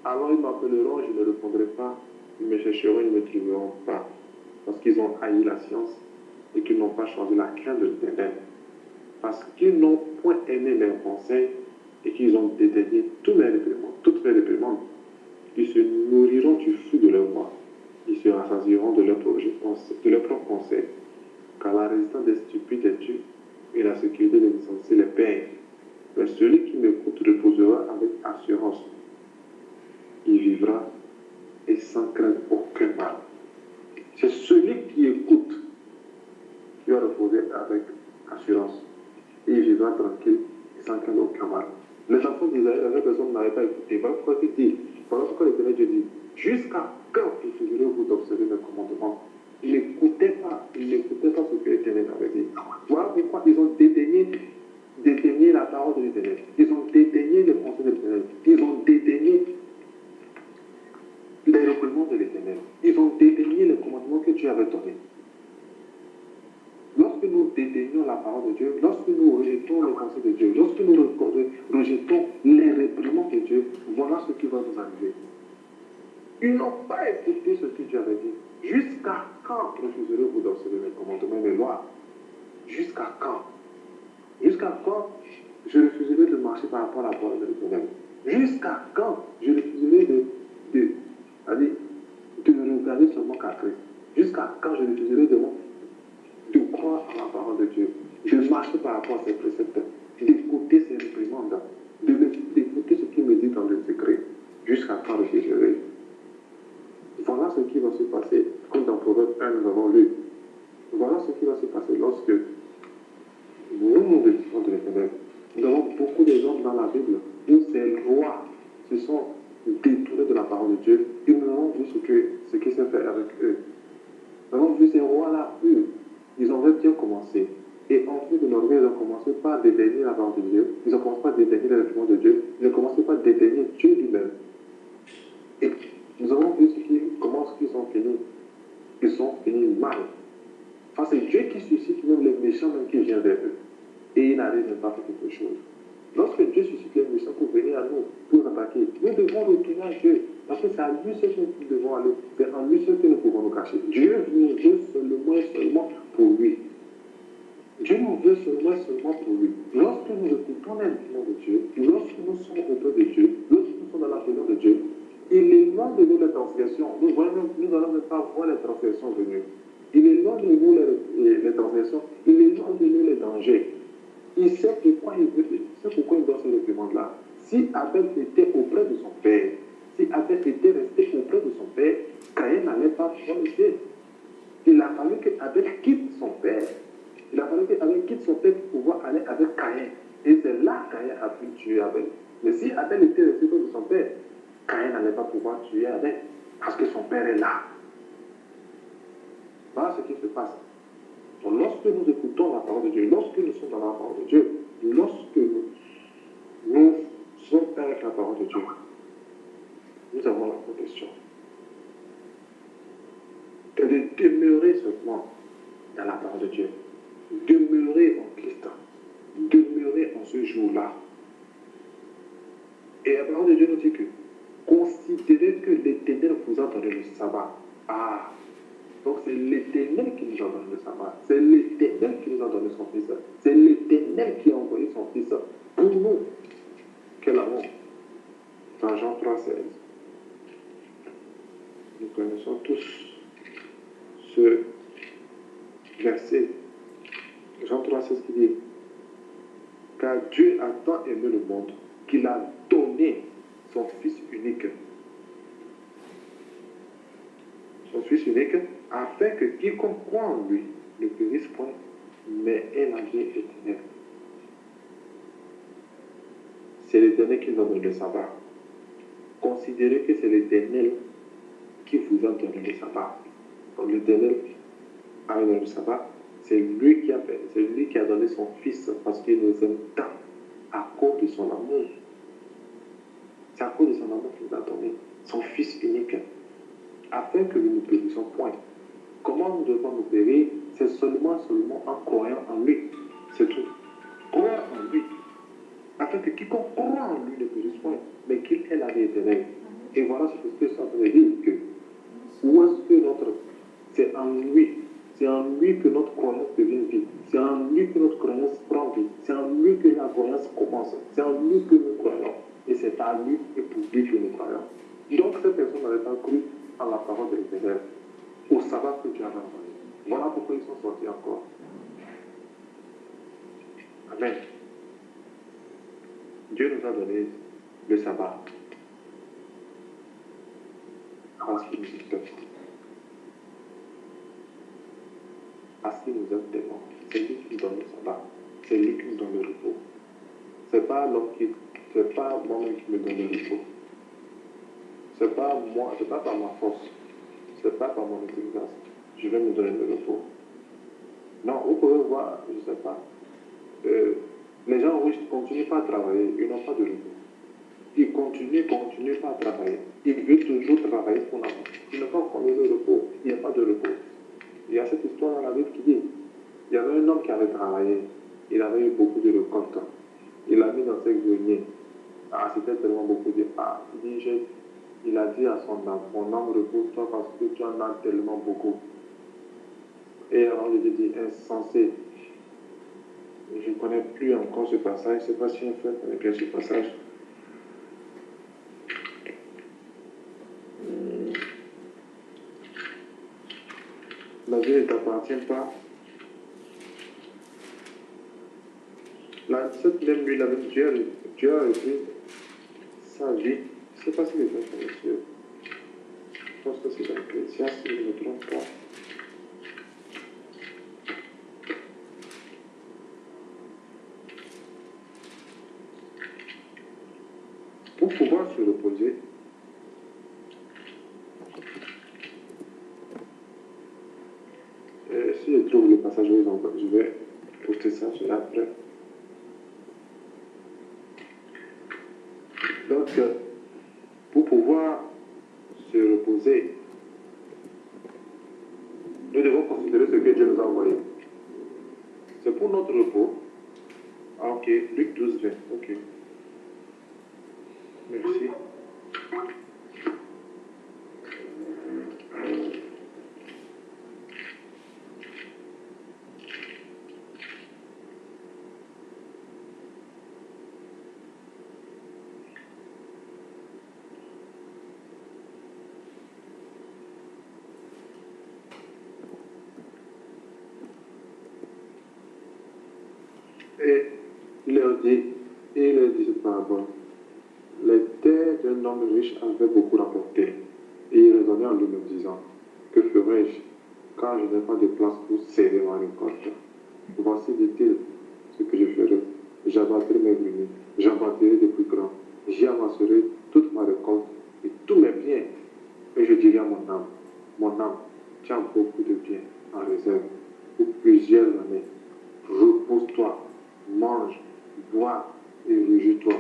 Speaker 2: alors ils m'appelleront, je ne répondrai pas, ils me chercheront, ils ne me trouveront pas, parce qu'ils ont haï la science et qu'ils n'ont pas choisi la crainte de l'Éternel, parce qu'ils n'ont point aimé leurs conseils et qu'ils ont dédaigné toutes mes réprimandes. Ils se nourriront du fruit de leur voix, ils se rassasieront de leur propre conseil, car la résistance des stupides est tue et la sécurité des insensés les perd. Mais celui qui m'écoute reposera avec assurance. Il vivra et sans craindre aucun mal. C'est celui qui écoute qui va reposer avec assurance. Et il vivra tranquille et sans craindre aucun mal. Les enfants d'Israël, la personne n'avait pas écouté. Voilà pourquoi l'Éternel Dieu dit: jusqu'à quand refuserez-vous d'observer mes commandements? Ils n'écoutaient pas ce que l'Éternel avait dit. Voilà pourquoi ils ont dédaigné la parole de l'Éternel. Ils ont dédaigné les conseils de l'Éternel. Ils ont dédaigné les recueillements de l'Éternel. Ils ont dédaigné les commandements que Dieu avait donnés. Lorsque nous dédaignons la parole de Dieu, lorsque nous rejetons les conseils de Dieu, lorsque nous rejetons les réprimandes de Dieu, voilà ce qui va nous arriver. Ils n'ont pas écouté ce que Dieu avait dit. Jusqu'à quand refuserez-vous d'observer mes commandements et mes lois? Jusqu'à quand? Jusqu'à quand je refuserai de marcher par rapport à la parole de l'Éternel? Jusqu'à quand je refuserai de regarder seulement qu'à Christ? Jusqu'à quand je refuserai de croire à la parole de Dieu, de marcher par rapport à ses préceptes, d'écouter ses réprimandes, d'écouter ce qu'il me dit dans le secret? Jusqu'à quand refuserai? Voilà ce qui va se passer, comme dans Proverbe 1 nous avons lu. Voilà ce qui va se passer lorsque nous dépendons de l'Éternel. Nous avons beaucoup d'exemples dans la Bible où ces rois se sont détournés de la parole de Dieu et nous avons vu ce qui s'est fait avec eux. Nous avons vu ces rois-là, ils ont bien commencé. Et en fait de l'orgueil, ils ont commencé par dédaigner la parole de Dieu. Ils ont commencé par dédaigner les réprimandes de Dieu. Ils ont commencé par dédaigner Dieu lui-même. Et nous avons vu comment ils ont fini. Ils ont fini mal. Parce que Dieu qui suscite même les méchants, même qui viennent vers eux. Et il n'arrive même pas à faire quelque chose. Lorsque Dieu suscite les méchants pour venir à nous, pour nous attaquer, nous devons retourner à Dieu. Parce que c'est à lui seul que nous devons aller. C'est en lui seul que nous pouvons nous cacher. Dieu nous veut seulement et seulement pour lui. Dieu nous veut seulement pour lui. Lorsque nous écoutons l'influence de Dieu, lorsque nous sommes auprès de Dieu, lorsque nous sommes dans la présence de Dieu, il est loin de nous les transgressions. Nous n'allons même pas voir les transgressions venir. Il est loin de nous les transgressions. Il est loin de nous les dangers. Il sait pourquoi il veut, c'est pourquoi il donne ce document-là. Si Abel était auprès de son père, si Abel était resté auprès de son père, Caïn n'allait pas voir le ciel. Il a fallu qu'Abel quitte son père. Il a fallu qu'Abel quitte son père pour pouvoir aller avec Caïn. Et c'est là que Caïn a pu tuer Abel. Mais si Abel était resté auprès de son père, Caïn n'allait pas pouvoir tuer Abel. Parce que son père est là. Voilà ce qui se passe. Donc, lorsque nous écoutons la parole de Dieu, lorsque nous sommes dans la parole de Dieu, lorsque nous sommes avec la parole de Dieu, nous avons la protection. Que de demeurer seulement dans la parole de Dieu. Demeurer en Christ. Demeurer en ce jour-là. Et la parole de Dieu nous dit que considérez que l'Éternel vous a donné le sabbat. Ah! Donc c'est l'Éternel qui nous a donné le sabbat. C'est l'Éternel qui nous a donné son Fils. C'est l'Éternel qui a envoyé son Fils pour nous. Quel amour! Dans Jean 3,16. Nous connaissons tous ce verset. Jean 3,16 qui dit: car Dieu a tant aimé le monde qu'il a donné son Fils unique. Son Fils unique, afin que quiconque croit en lui ne périsse point, mais ait la vie éternelle. C'est l'Éternel qui nous a donné le sabbat. Considérez que c'est l'Éternel qui vous a donné le sabbat. Donc l'Éternel a donné le sabbat. C'est lui qui a fait, c'est lui qui a donné son Fils parce qu'il nous aime tant à cause de son amour. C'est à cause de son amour qu'il nous a donné son Fils unique, afin que nous ne périssions point. Comment nous devons nous périr? C'est seulement en croyant en lui. C'est tout. Croire en lui. Afin que quiconque croit en lui ne périsse point, mais qu'il ait la vie éternelle. Et voilà ce que je suis en train de dire, que où est-ce que c'est en lui. C'est en lui que notre croyance devient vie. C'est en lui que notre croyance prend vie. C'est en lui que la croyance commence. C'est en lui que nous croyons. Et c'est à lui et pour lui que nous croyons. Donc cette personne n'avait pas cru en la parole de l'Éternel, au sabbat que Dieu avait envoyé. Voilà pourquoi ils sont sortis encore. Amen. Dieu nous a donné le sabbat parce qu'il nous aime. Parce qu'il nous aime tellement. C'est lui qui nous donne le sabbat. C'est lui qui nous donne le repos. C'est pas moi-même qui me donne le repos. C'est pas moi, c'est pas par ma force. C'est pas par mon intelligence. Je vais me donner le repos. Non, vous pouvez voir, je ne sais pas. Les gens riches ne continuent pas à travailler, ils n'ont pas de repos. Ils continuent pas à travailler. Ils veulent toujours travailler pour l'amour. Ils n'ont pas encore de repos. Il n'y a pas de repos. Il y a cette histoire dans la Bible qui dit, il y avait un homme qui avait travaillé, il avait eu beaucoup de récoltes. Il a mis dans ses greniers. Ah, c'était tellement beaucoup de... Ah, il a dit à son âme, mon âme repose-toi parce que tu en as tellement beaucoup. Et alors il dit, insensé. Je ne connais plus encore ce passage, je ne sais pas si un frère connaît ce passage. La vie ne t'appartient pas. Cette même nuit, la même Dieu a réduit sa vie. Je ne sais pas si les gens connaissent Dieu. Je pense que c'est dans Ecclésiaste, si je ne me trompe pas. Pour pouvoir se reposer, si je trouve le passage, je vais poster ça sur après. Donc, pour pouvoir se reposer, nous nous devons considérer ce que Dieu nous a envoyé. C'est pour notre repos. Ah, ok, Luc 12, 20. Ok. Merci. Et il leur dit cette parabole. Les terres d'un homme riche avaient beaucoup rapporté. Et il raisonnait en lui-même disant, que ferai-je quand je n'ai pas de place pour serrer ma récolte? Voici, dit-il, ce que je ferai. J'abattrai mes greniers, j'abattrai des plus grands, j'y amasserai toute ma récolte et tous mes biens. Et je dirai à mon âme, tu as beaucoup de biens en réserve pour plusieurs années. Repose-toi, mange, bois et réjouis-toi.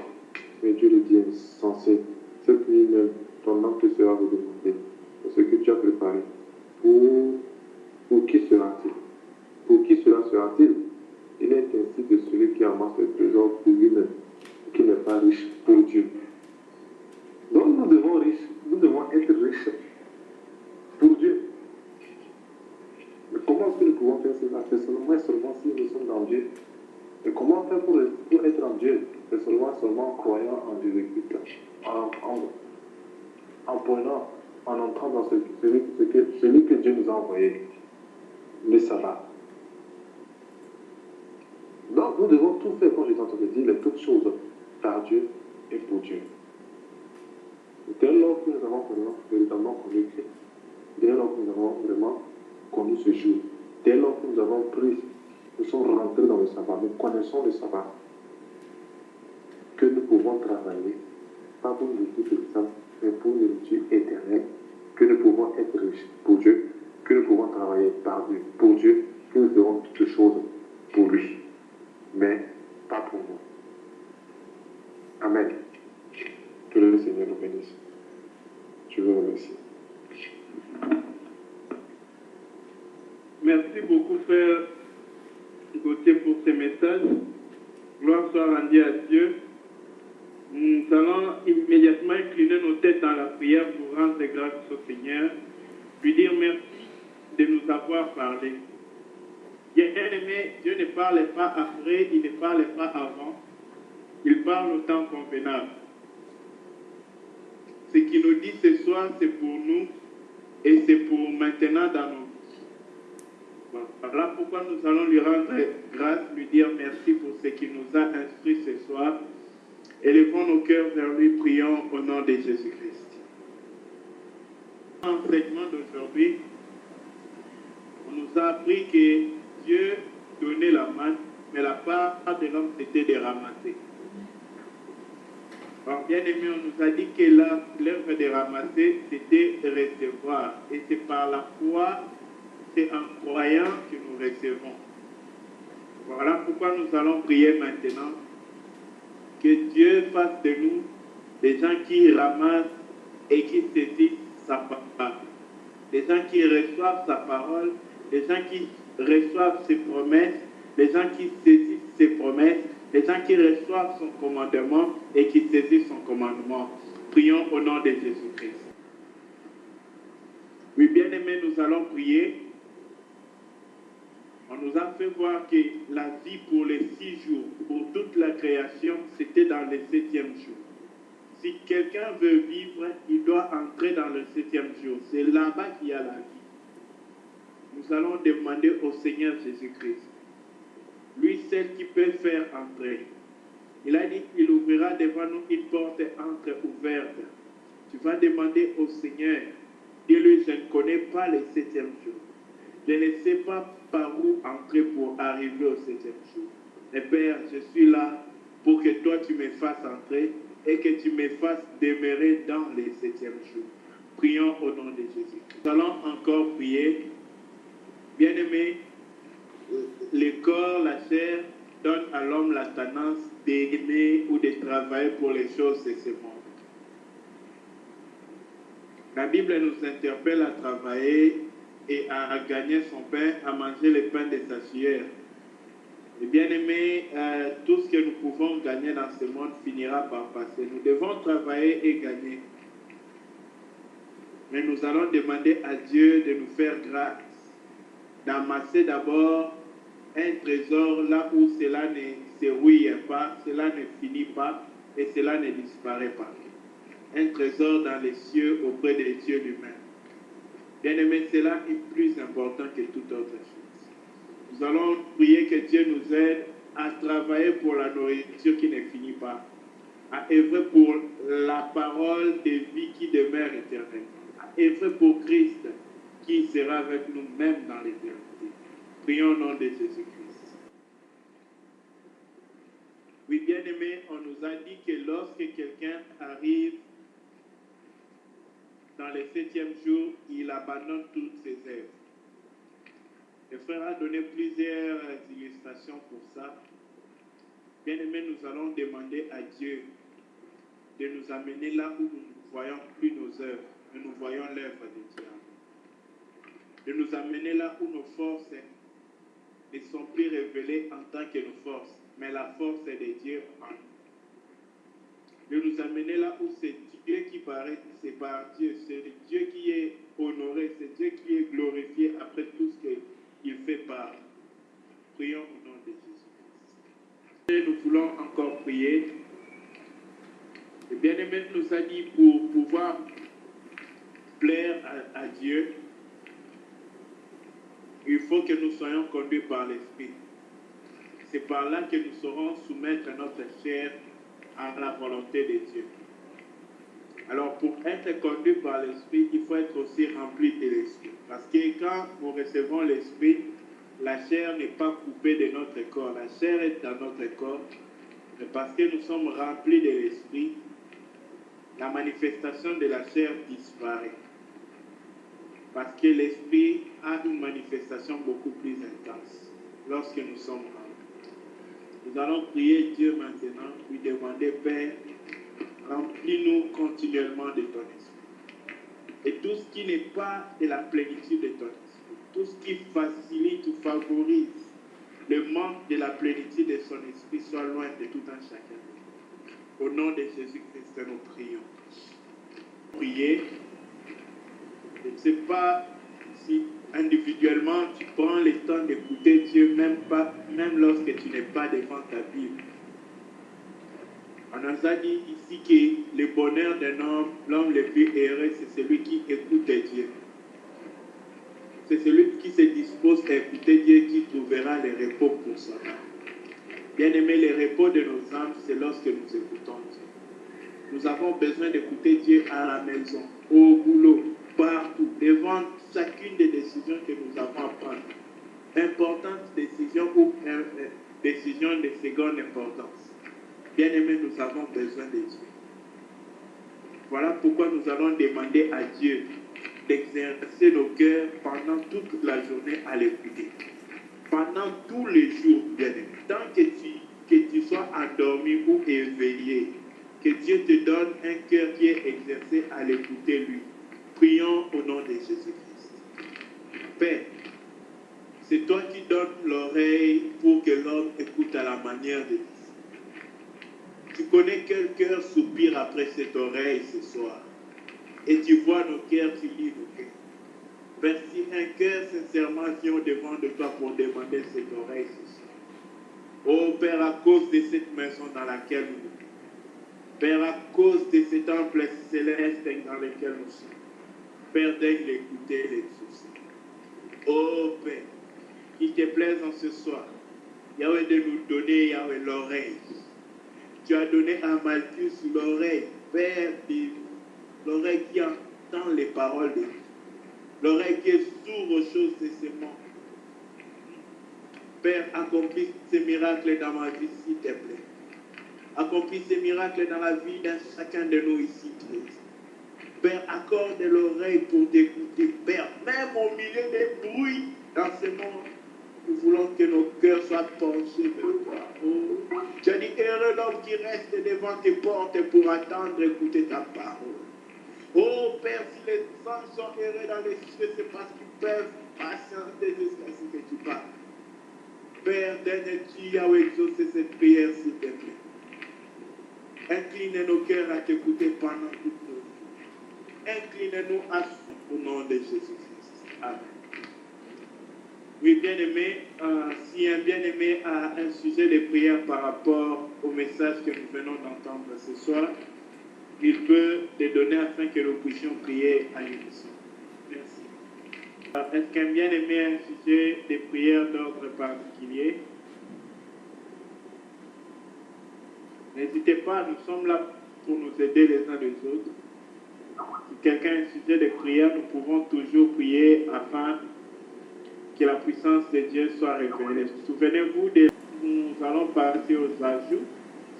Speaker 2: Mais Dieu lui dit insensé, cette nuit même, ton âme te sera redemandée. Ce que tu as préparé, pour qui sera-t-il? Pour qui cela sera-t-il? Il est ainsi de celui qui amasse le trésor pour lui-même, qui n'est pas riche pour Dieu. Donc nous devons être riches pour Dieu. Mais comment est-ce que nous pouvons faire cela? C'est seulement si nous sommes dans Dieu. Et comment faire pour être en Dieu? C'est seulement en croyant en Jésus-Christ, en prenant, en entrant dans celui que Dieu nous a envoyé, le sabbat. Donc nous devons tout faire, comme j'ai entendu dire, toutes choses par Dieu et pour Dieu. Dès lors que nous avons véritablement connu Christ, dès lors que nous avons vraiment connu ce jour, dès lors que nous avons pris, nous sommes rentrés dans le sabbat, nous connaissons le sabbat, que nous pouvons travailler, pas pour une nourriture ça, mais pour une nourriture éternelle, que nous pouvons être riches pour Dieu, que nous pouvons travailler par Dieu, pour Dieu, que nous ferons toutes choses pour lui, mais pas pour nous. Amen. Que le Seigneur nous bénisse. Je vous remercie.
Speaker 4: Merci beaucoup, frère Gauthier, pour ces messages. Gloire soit rendue à Dieu. Nous allons immédiatement incliner nos têtes dans la prière pour rendre grâce au Seigneur, lui dire merci de nous avoir parlé. Bien-aimé, Dieu ne parlait pas après, il ne parlait pas avant, il parle au temps convenable. Ce qu'il nous dit ce soir, c'est pour nous et c'est pour maintenant dans nos vies. Voilà pourquoi nous allons lui rendre grâce, lui dire merci pour ce qu'il nous a instruit ce soir. Élevons nos cœurs vers lui, prions au nom de Jésus-Christ. L'enseignement d'aujourd'hui, on nous a appris que Dieu donnait la manne, mais la part de l'homme c'était de ramasser. Alors, bien aimé, on nous a dit que l'œuvre de ramasser, c'était recevoir. Et c'est par la foi, c'est en croyant que nous recevons. Voilà pourquoi nous allons prier maintenant. Que Dieu fasse de nous des gens qui ramassent et qui saisissent sa parole. Des gens qui reçoivent sa parole, des gens qui reçoivent ses promesses, des gens qui saisissent ses promesses, des gens qui reçoivent son commandement et qui saisissent son commandement. Prions au nom de Jésus-Christ. Oui, bien-aimés, nous allons prier. On nous a fait voir que la vie pour les 6 jours, pour toute la création, c'était dans le 7e jour. Si quelqu'un veut vivre, il doit entrer dans le 7e jour. C'est là-bas qu'il y a la vie. Nous allons demander au Seigneur Jésus-Christ, lui seul qui peut faire entrer. Il a dit qu'il ouvrira devant nous une porte entre-ouverte. Tu vas demander au Seigneur, dis-lui, je ne connais pas le 7e jour. Je ne sais pas par où entrer pour arriver au 7e jour. Mais Père, je suis là pour que toi tu me fasses entrer et que tu me fasses demeurer dans le 7e jour. Prions au nom de Jésus. Nous allons encore prier. Bien-aimés, le corps, la chair, donne à l'homme la tendance d'aimer ou de travailler pour les choses de ce monde. La Bible nous interpelle à travailler et a gagné son pain, a mangé le pain de sa sueur. Et bien aimé, tout ce que nous pouvons gagner dans ce monde finira par passer. Nous devons travailler et gagner. Mais nous allons demander à Dieu de nous faire grâce, d'amasser d'abord un trésor là où cela ne se rouille pas, cela ne finit pas et cela ne disparaît pas. Un trésor dans les cieux auprès de Dieu lui-même. Bien-aimé, cela est plus important que toute autre chose. Nous allons prier que Dieu nous aide à travailler pour la nourriture qui ne finit pas, à œuvrer pour la parole de vie qui demeure éternellement, à œuvrer pour Christ qui sera avec nous même dans l'éternité. Prions au nom de Jésus-Christ. Oui, bien-aimé, on nous a dit que lorsque quelqu'un arrive dans le 7e jour, il abandonne toutes ses œuvres. Le frère a donné plusieurs illustrations pour ça. Bien-aimé, nous allons demander à Dieu de nous amener là où nous ne voyons plus nos œuvres, mais nous voyons l'œuvre de Dieu. De nous amener là où nos forces ne sont plus révélées en tant que nos forces, mais la force est de Dieu en nous. De nous amener là où c'est Dieu qui paraît, c'est par Dieu, c'est Dieu qui est honoré, c'est Dieu qui est glorifié après tout ce qu'il fait par. Prions au nom de Jésus. Et nous voulons encore prier. Le bien-aimé nous a dit pour pouvoir plaire à Dieu, il faut que nous soyons conduits par l'Esprit. C'est par là que nous saurons soumettre notre chair à la volonté de Dieu. Alors, pour être conduit par l'Esprit, il faut être aussi rempli de l'Esprit. Parce que quand nous recevons l'Esprit, la chair n'est pas coupée de notre corps. La chair est dans notre corps. Mais parce que nous sommes remplis de l'Esprit, la manifestation de la chair disparaît. Parce que l'Esprit a une manifestation beaucoup plus intense lorsque nous sommes remplis. Nous allons prier Dieu maintenant, lui demander, Père, remplis-nous continuellement de ton esprit. Et tout ce qui n'est pas de la plénitude de ton esprit, tout ce qui facilite ou favorise le manque de la plénitude de son esprit soit loin de tout un chacun. Au nom de Jésus-Christ, nous prions. Prier. Je ne sais pas si individuellement tu prends le temps d'écouter Dieu, même lorsque tu n'es pas devant ta Bible. On nous a dit ici que le bonheur d'un homme, l'homme le plus heureux, c'est celui qui écoute Dieu. C'est celui qui se dispose à écouter Dieu qui trouvera le repos pour son âme. Bien aimé, le repos de nos âmes, c'est lorsque nous écoutons Dieu. Nous avons besoin d'écouter Dieu à la maison, au boulot, partout, devant chacune des décisions que nous avons à prendre. Importantes décisions ou décisions de seconde importance. Bien-aimés, nous avons besoin de Dieu. Voilà pourquoi nous allons demander à Dieu d'exercer nos cœurs pendant toute la journée à l'écouter. Pendant tous les jours, bien-aimé. Tant que tu sois endormi ou éveillé, que Dieu te donne un cœur qui est exercé à l'écouter lui. Prions au nom de Jésus-Christ. Père, c'est toi qui donnes l'oreille pour que l'homme écoute à la manière de Dieu. Tu connais quel cœur soupire après cette oreille ce soir. Et tu vois nos cœurs, tu lis nos cœurs. Père, si un cœur sincèrement vient devant de toi pour demander cette oreille ce soir. Oh Père, à cause de cette maison dans laquelle nous sommes. Père, à cause de ce temple céleste dans lequel nous sommes. Père, daigne l'écouter et l'exaucer. Oh Père, qu'il te plaise en ce soir, Yahweh, de nous donner, Yahweh, l'oreille. Tu as donné à Malchus l'oreille, Père, l'oreille qui entend les paroles de Dieu. L'oreille qui est sourde aux choses de ce monde. Père, accomplis ces miracles dans ma vie, s'il te plaît. Accomplis ces miracles dans la vie de chacun de nous ici, Christ. Père, accorde l'oreille pour t'écouter. Père, même au milieu des bruits dans ce monde, nous voulons que nos cœurs soient penchés vers toi. Oh, tu as dit, heureux l'homme qui reste devant tes portes pour attendre, écouter ta parole. Oh Père, si les anges sont errés dans les cieux, c'est parce qu'ils peuvent patienter jusqu'à ce que tu parles. Père, donne-tu à exaucer cette prière, s'il te plaît. Incline nos cœurs à t'écouter pendant toute nos vies. Incline-nous à au nom de Jésus-Christ. Amen. Oui, bien-aimé, si un bien-aimé a un sujet de prière par rapport au message que nous venons d'entendre ce soir, il peut les donner afin que nous puissions prier à l'unisson. Merci. Est-ce qu'un bien-aimé a un sujet de prière d'ordre particulier? N'hésitez pas, nous sommes là pour nous aider les uns les autres. Si quelqu'un a un sujet de prière, nous pouvons toujours prier afin que la puissance de Dieu soit révélée. Souvenez-vous, nous allons passer aux ajouts.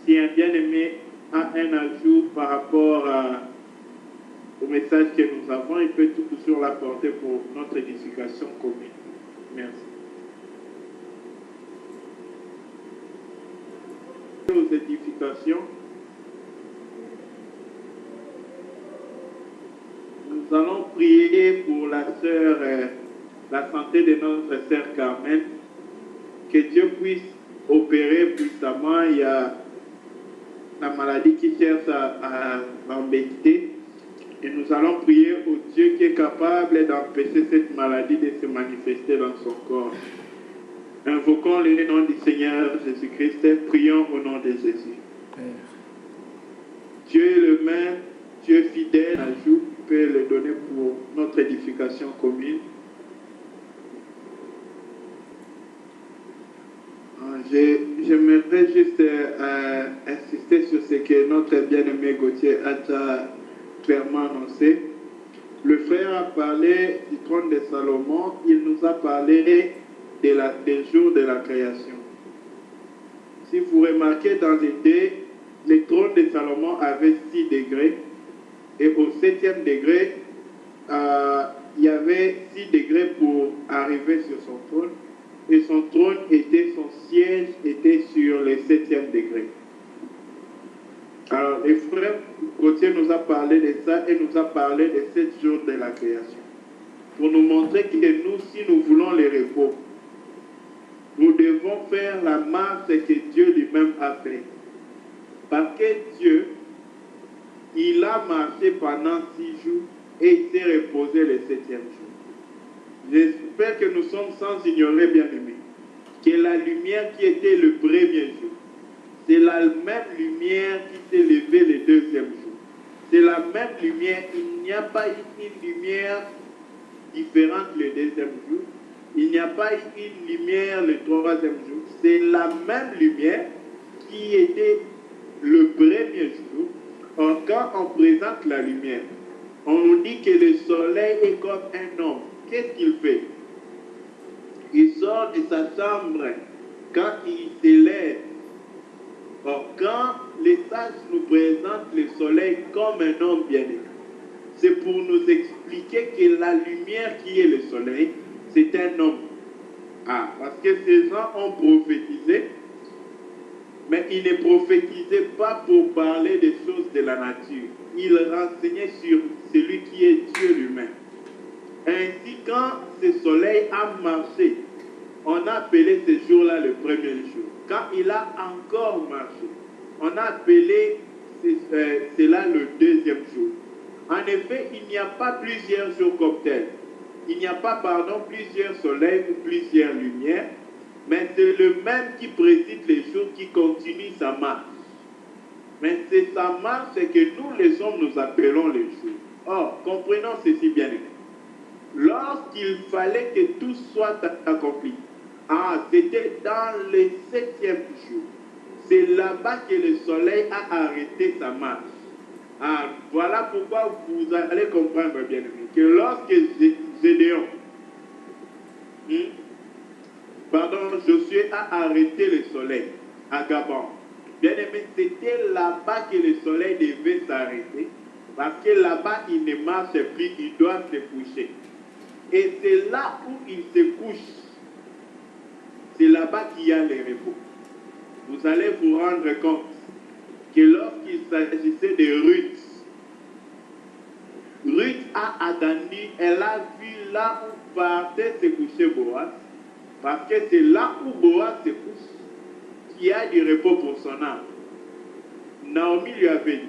Speaker 4: Si un bien-aimé a un ajout par rapport au message que nous avons, il peut toujours l'apporter pour notre édification commune. Merci. Aux édifications, nous allons prier pour la sœur, la santé de notre sœur Carmen, que Dieu puisse opérer puissamment. Il y a la maladie qui cherche à l'embêter, et nous allons prier au Dieu qui est capable d'empêcher cette maladie de se manifester dans son corps. Invoquons le nom du Seigneur Jésus-Christ, prions au nom de Jésus. Père. Dieu est le même, Dieu fidèle, ajout, peut le donner pour notre édification commune. J'aimerais juste insister sur ce que notre bien-aimé Gauthier a déjà clairement annoncé. Le frère a parlé du trône de Salomon, il nous a parlé des jours de la création. Si vous remarquez dans l'idée, le trône de Salomon avait 6 degrés, et au 7e degré, il y avait 6 degrés pour arriver sur son trône, et son trône son siège était sur le 7e degré. Alors, le frère Gauthier nous a parlé de ça et nous a parlé de 7 jours de la création. Pour nous montrer que nous, si nous voulons le repos, nous devons faire la marche que Dieu lui-même a fait. Parce que Dieu, il a marché pendant 6 jours et il s'est reposé le 7e jour. J'espère que nous sommes sans ignorer, bien-aimés, que la lumière qui était le premier jour, c'est la même lumière qui s'est levée le 2e jour. C'est la même lumière. Il n'y a pas eu une lumière différente le 2e jour. Il n'y a pas eu une lumière le 3e jour. C'est la même lumière qui était le premier jour. Or, quand on présente la lumière, on nous dit que le soleil est comme un homme. Qu'est-ce qu'il fait? Il sort de sa chambre quand il s'élève. Or, quand les sages nous présentent le soleil comme un homme bien-aimé, c'est pour nous expliquer que la lumière qui est le soleil, c'est un homme. Parce que ces gens ont prophétisé, mais ils ne prophétisaient pas pour parler des choses de la nature. Ils renseignaient sur celui qui est Dieu lui-même. Ainsi, quand ce soleil a marché, on a appelé ce jour-là le premier jour. Quand il a encore marché, on a appelé cela le 2e jour. En effet, il n'y a pas plusieurs jours comme tels. Il n'y a pas, plusieurs soleils ou plusieurs lumières, mais c'est le même qui préside les jours, qui continue sa marche. Mais c'est sa marche que nous, les hommes, nous appelons les jours. Or, comprenons ceci bien aimé. Lorsqu'il fallait que tout soit accompli, c'était dans le 7e jour. C'est là-bas que le soleil a arrêté sa marche. Voilà pourquoi vous allez comprendre, bien aimé, que lorsque Gédéon, Josué a arrêté le soleil à Gabon, bien aimé, c'était là-bas que le soleil devait s'arrêter, parce que là-bas il ne marche plus, il doit se coucher. Et c'est là où il se couche. C'est là-bas qu'il y a le repos. Vous allez vous rendre compte que lorsqu'il s'agissait de Ruth, a attendue, elle a vu là où partait se coucher Boaz, parce que c'est là où Boaz se couche qu'il y a du repos pour son âme. Naomi lui avait dit,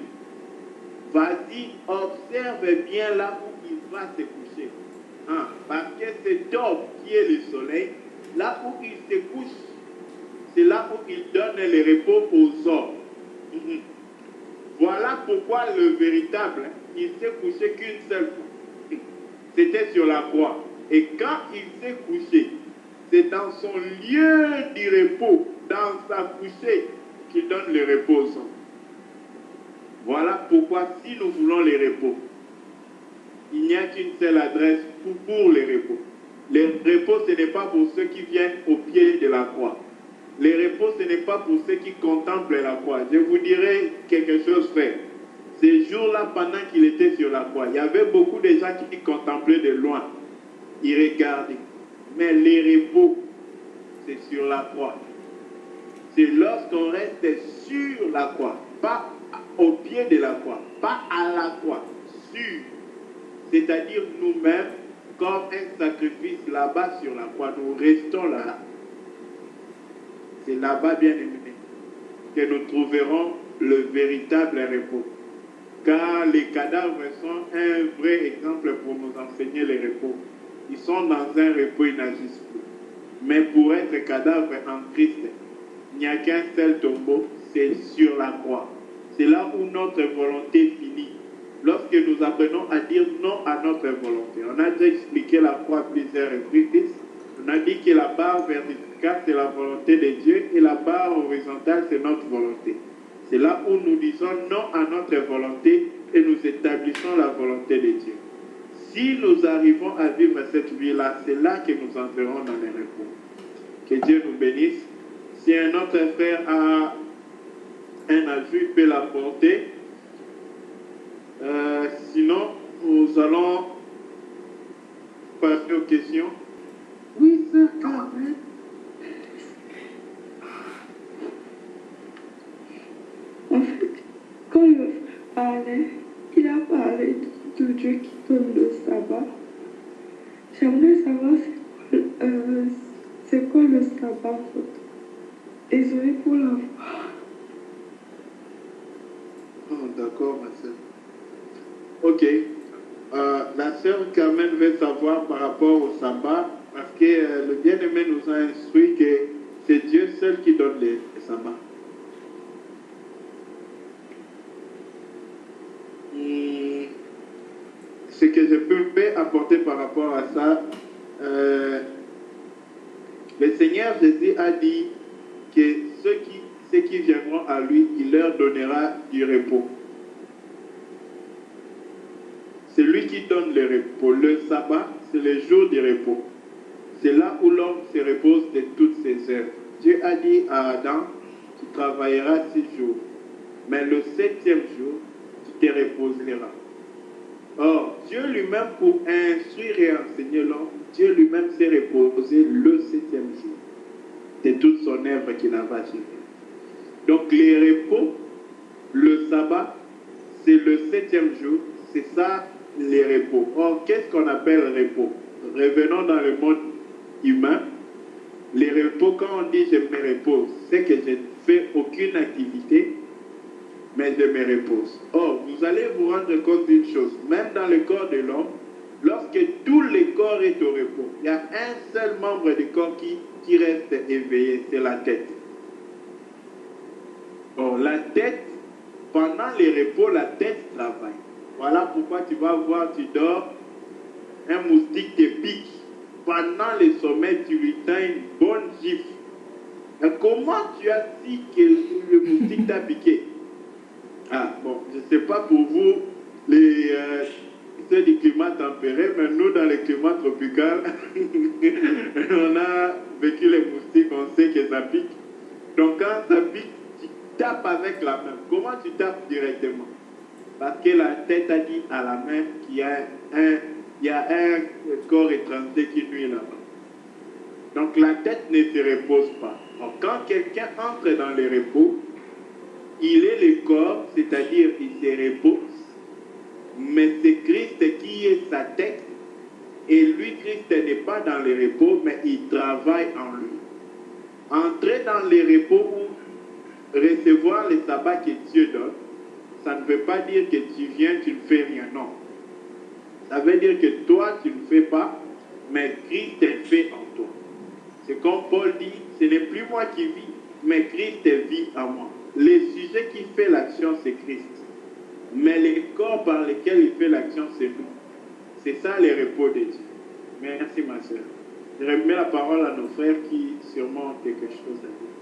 Speaker 4: vas-y, observe bien là où il va se coucher. Hein, parce que cet homme qui est le soleil, là où il se couche, c'est là où il donne le repos aux hommes. Voilà pourquoi le véritable, il s'est couché qu'une seule fois. C'était sur la croix. Et quand il s'est couché, c'est dans son lieu du repos, dans sa couchée, qu'il donne le repos aux hommes. Voilà pourquoi si nous voulons les repos, il n'y a qu'une seule adresse pour les repos. Les repos, ce n'est pas pour ceux qui viennent au pied de la croix. Les repos, ce n'est pas pour ceux qui contemplent la croix. Je vous dirai quelque chose, frère. Ces jours-là, pendant qu'il était sur la croix, il y avait beaucoup de gens qui contemplaient de loin. Ils regardaient. Mais les repos, c'est sur la croix. C'est lorsqu'on reste sur la croix, pas au pied de la croix, pas à la croix, sur. C'est-à-dire nous-mêmes, comme un sacrifice là-bas sur la croix, nous restons là. C'est là-bas, bien aimé, que nous trouverons le véritable repos. Car les cadavres sont un vrai exemple pour nous enseigner les repos. Ils sont dans un repos, ils n'agissent plus. Mais pour être cadavre en Christ, il n'y a qu'un seul tombeau, c'est sur la croix. C'est là où notre volonté finit. Lorsque nous apprenons à dire non à notre volonté, on a déjà expliqué la croix à plusieurs reprises. On a dit que la barre verticale, c'est la volonté de Dieu et la barre horizontale, c'est notre volonté. C'est là où nous disons non à notre volonté et nous établissons la volonté de Dieu. Si nous arrivons à vivre cette vie-là, c'est là que nous entrerons dans les repos. Que Dieu nous bénisse. Si un autre frère a un ajout, il peut l'apporter. Sinon, nous allons passer aux questions. Oui, sœur Carmen.
Speaker 5: En fait, quand le frère parlait, il a parlé de Dieu qui donne le sabbat. J'aimerais savoir c'est quoi le sabbat. Désolée pour la voix.
Speaker 4: Oh, d'accord, ma sœur. Ok. La sœur Carmen veut savoir par rapport au sabbat, parce que le bien-aimé nous a instruit que c'est Dieu seul qui donne les sabbats. Ce que je peux apporter par rapport à ça, le Seigneur Jésus a dit que ceux qui viendront à lui, il leur donnera du repos. C'est lui qui donne le repos. Le sabbat, c'est le jour du repos. C'est là où l'homme se repose de toutes ses œuvres. Dieu a dit à Adam, tu travailleras 6 jours, mais le 7e jour, tu te reposeras. Or, Dieu lui-même, pour instruire et enseigner l'homme, Dieu lui-même s'est reposé le 7e jour de toute son œuvre qu'il avait achevée. Donc, les repos, le sabbat, c'est le 7e jour, c'est ça les repos. Or, qu'est-ce qu'on appelle repos? Revenons dans le monde humain. Les repos, quand on dit je me repose, c'est que je ne fais aucune activité, mais je me repose. Or, vous allez vous rendre compte d'une chose, même dans le corps de l'homme, lorsque tout le corps est au repos, il y a un seul membre du corps qui reste éveillé, c'est la tête. Or, la tête, pendant les repos, la tête travaille. Voilà pourquoi tu vas voir, tu dors, un moustique te pique. Pendant le sommeil, tu lui tends une bonne gifle. Et comment tu as dit que le moustique t'a piqué? Ah, bon, je ne sais pas pour vous, ceux du climat tempéré, mais nous, dans le climat tropical, on a vécu les moustiques, on sait que ça pique. Donc, quand ça pique, tu tapes avec la main. Comment tu tapes directement? Parce que la tête a dit à la main qu'il y a un corps étranger qui nuit là-bas. Donc la tête ne se repose pas. Donc, quand quelqu'un entre dans le repos, il est le corps, c'est-à-dire il se repose. mais c'est Christ qui est sa tête. Et lui, Christ n'est pas dans le repos, mais il travaille en lui. Entrer dans le repos ou recevoir le sabbat que Dieu donne, ça ne veut pas dire que tu viens, tu ne fais rien, non. Ça veut dire que toi, tu ne fais pas, mais Christ est fait en toi. C'est comme Paul dit, ce n'est plus moi qui vis, mais Christ vit en moi. Le sujet qui fait l'action, c'est Christ. Mais le corps par lequel il fait l'action, c'est nous. C'est ça le repos de Dieu. Merci ma soeur. Je remets la parole à nos frères qui sûrement ont quelque chose à dire.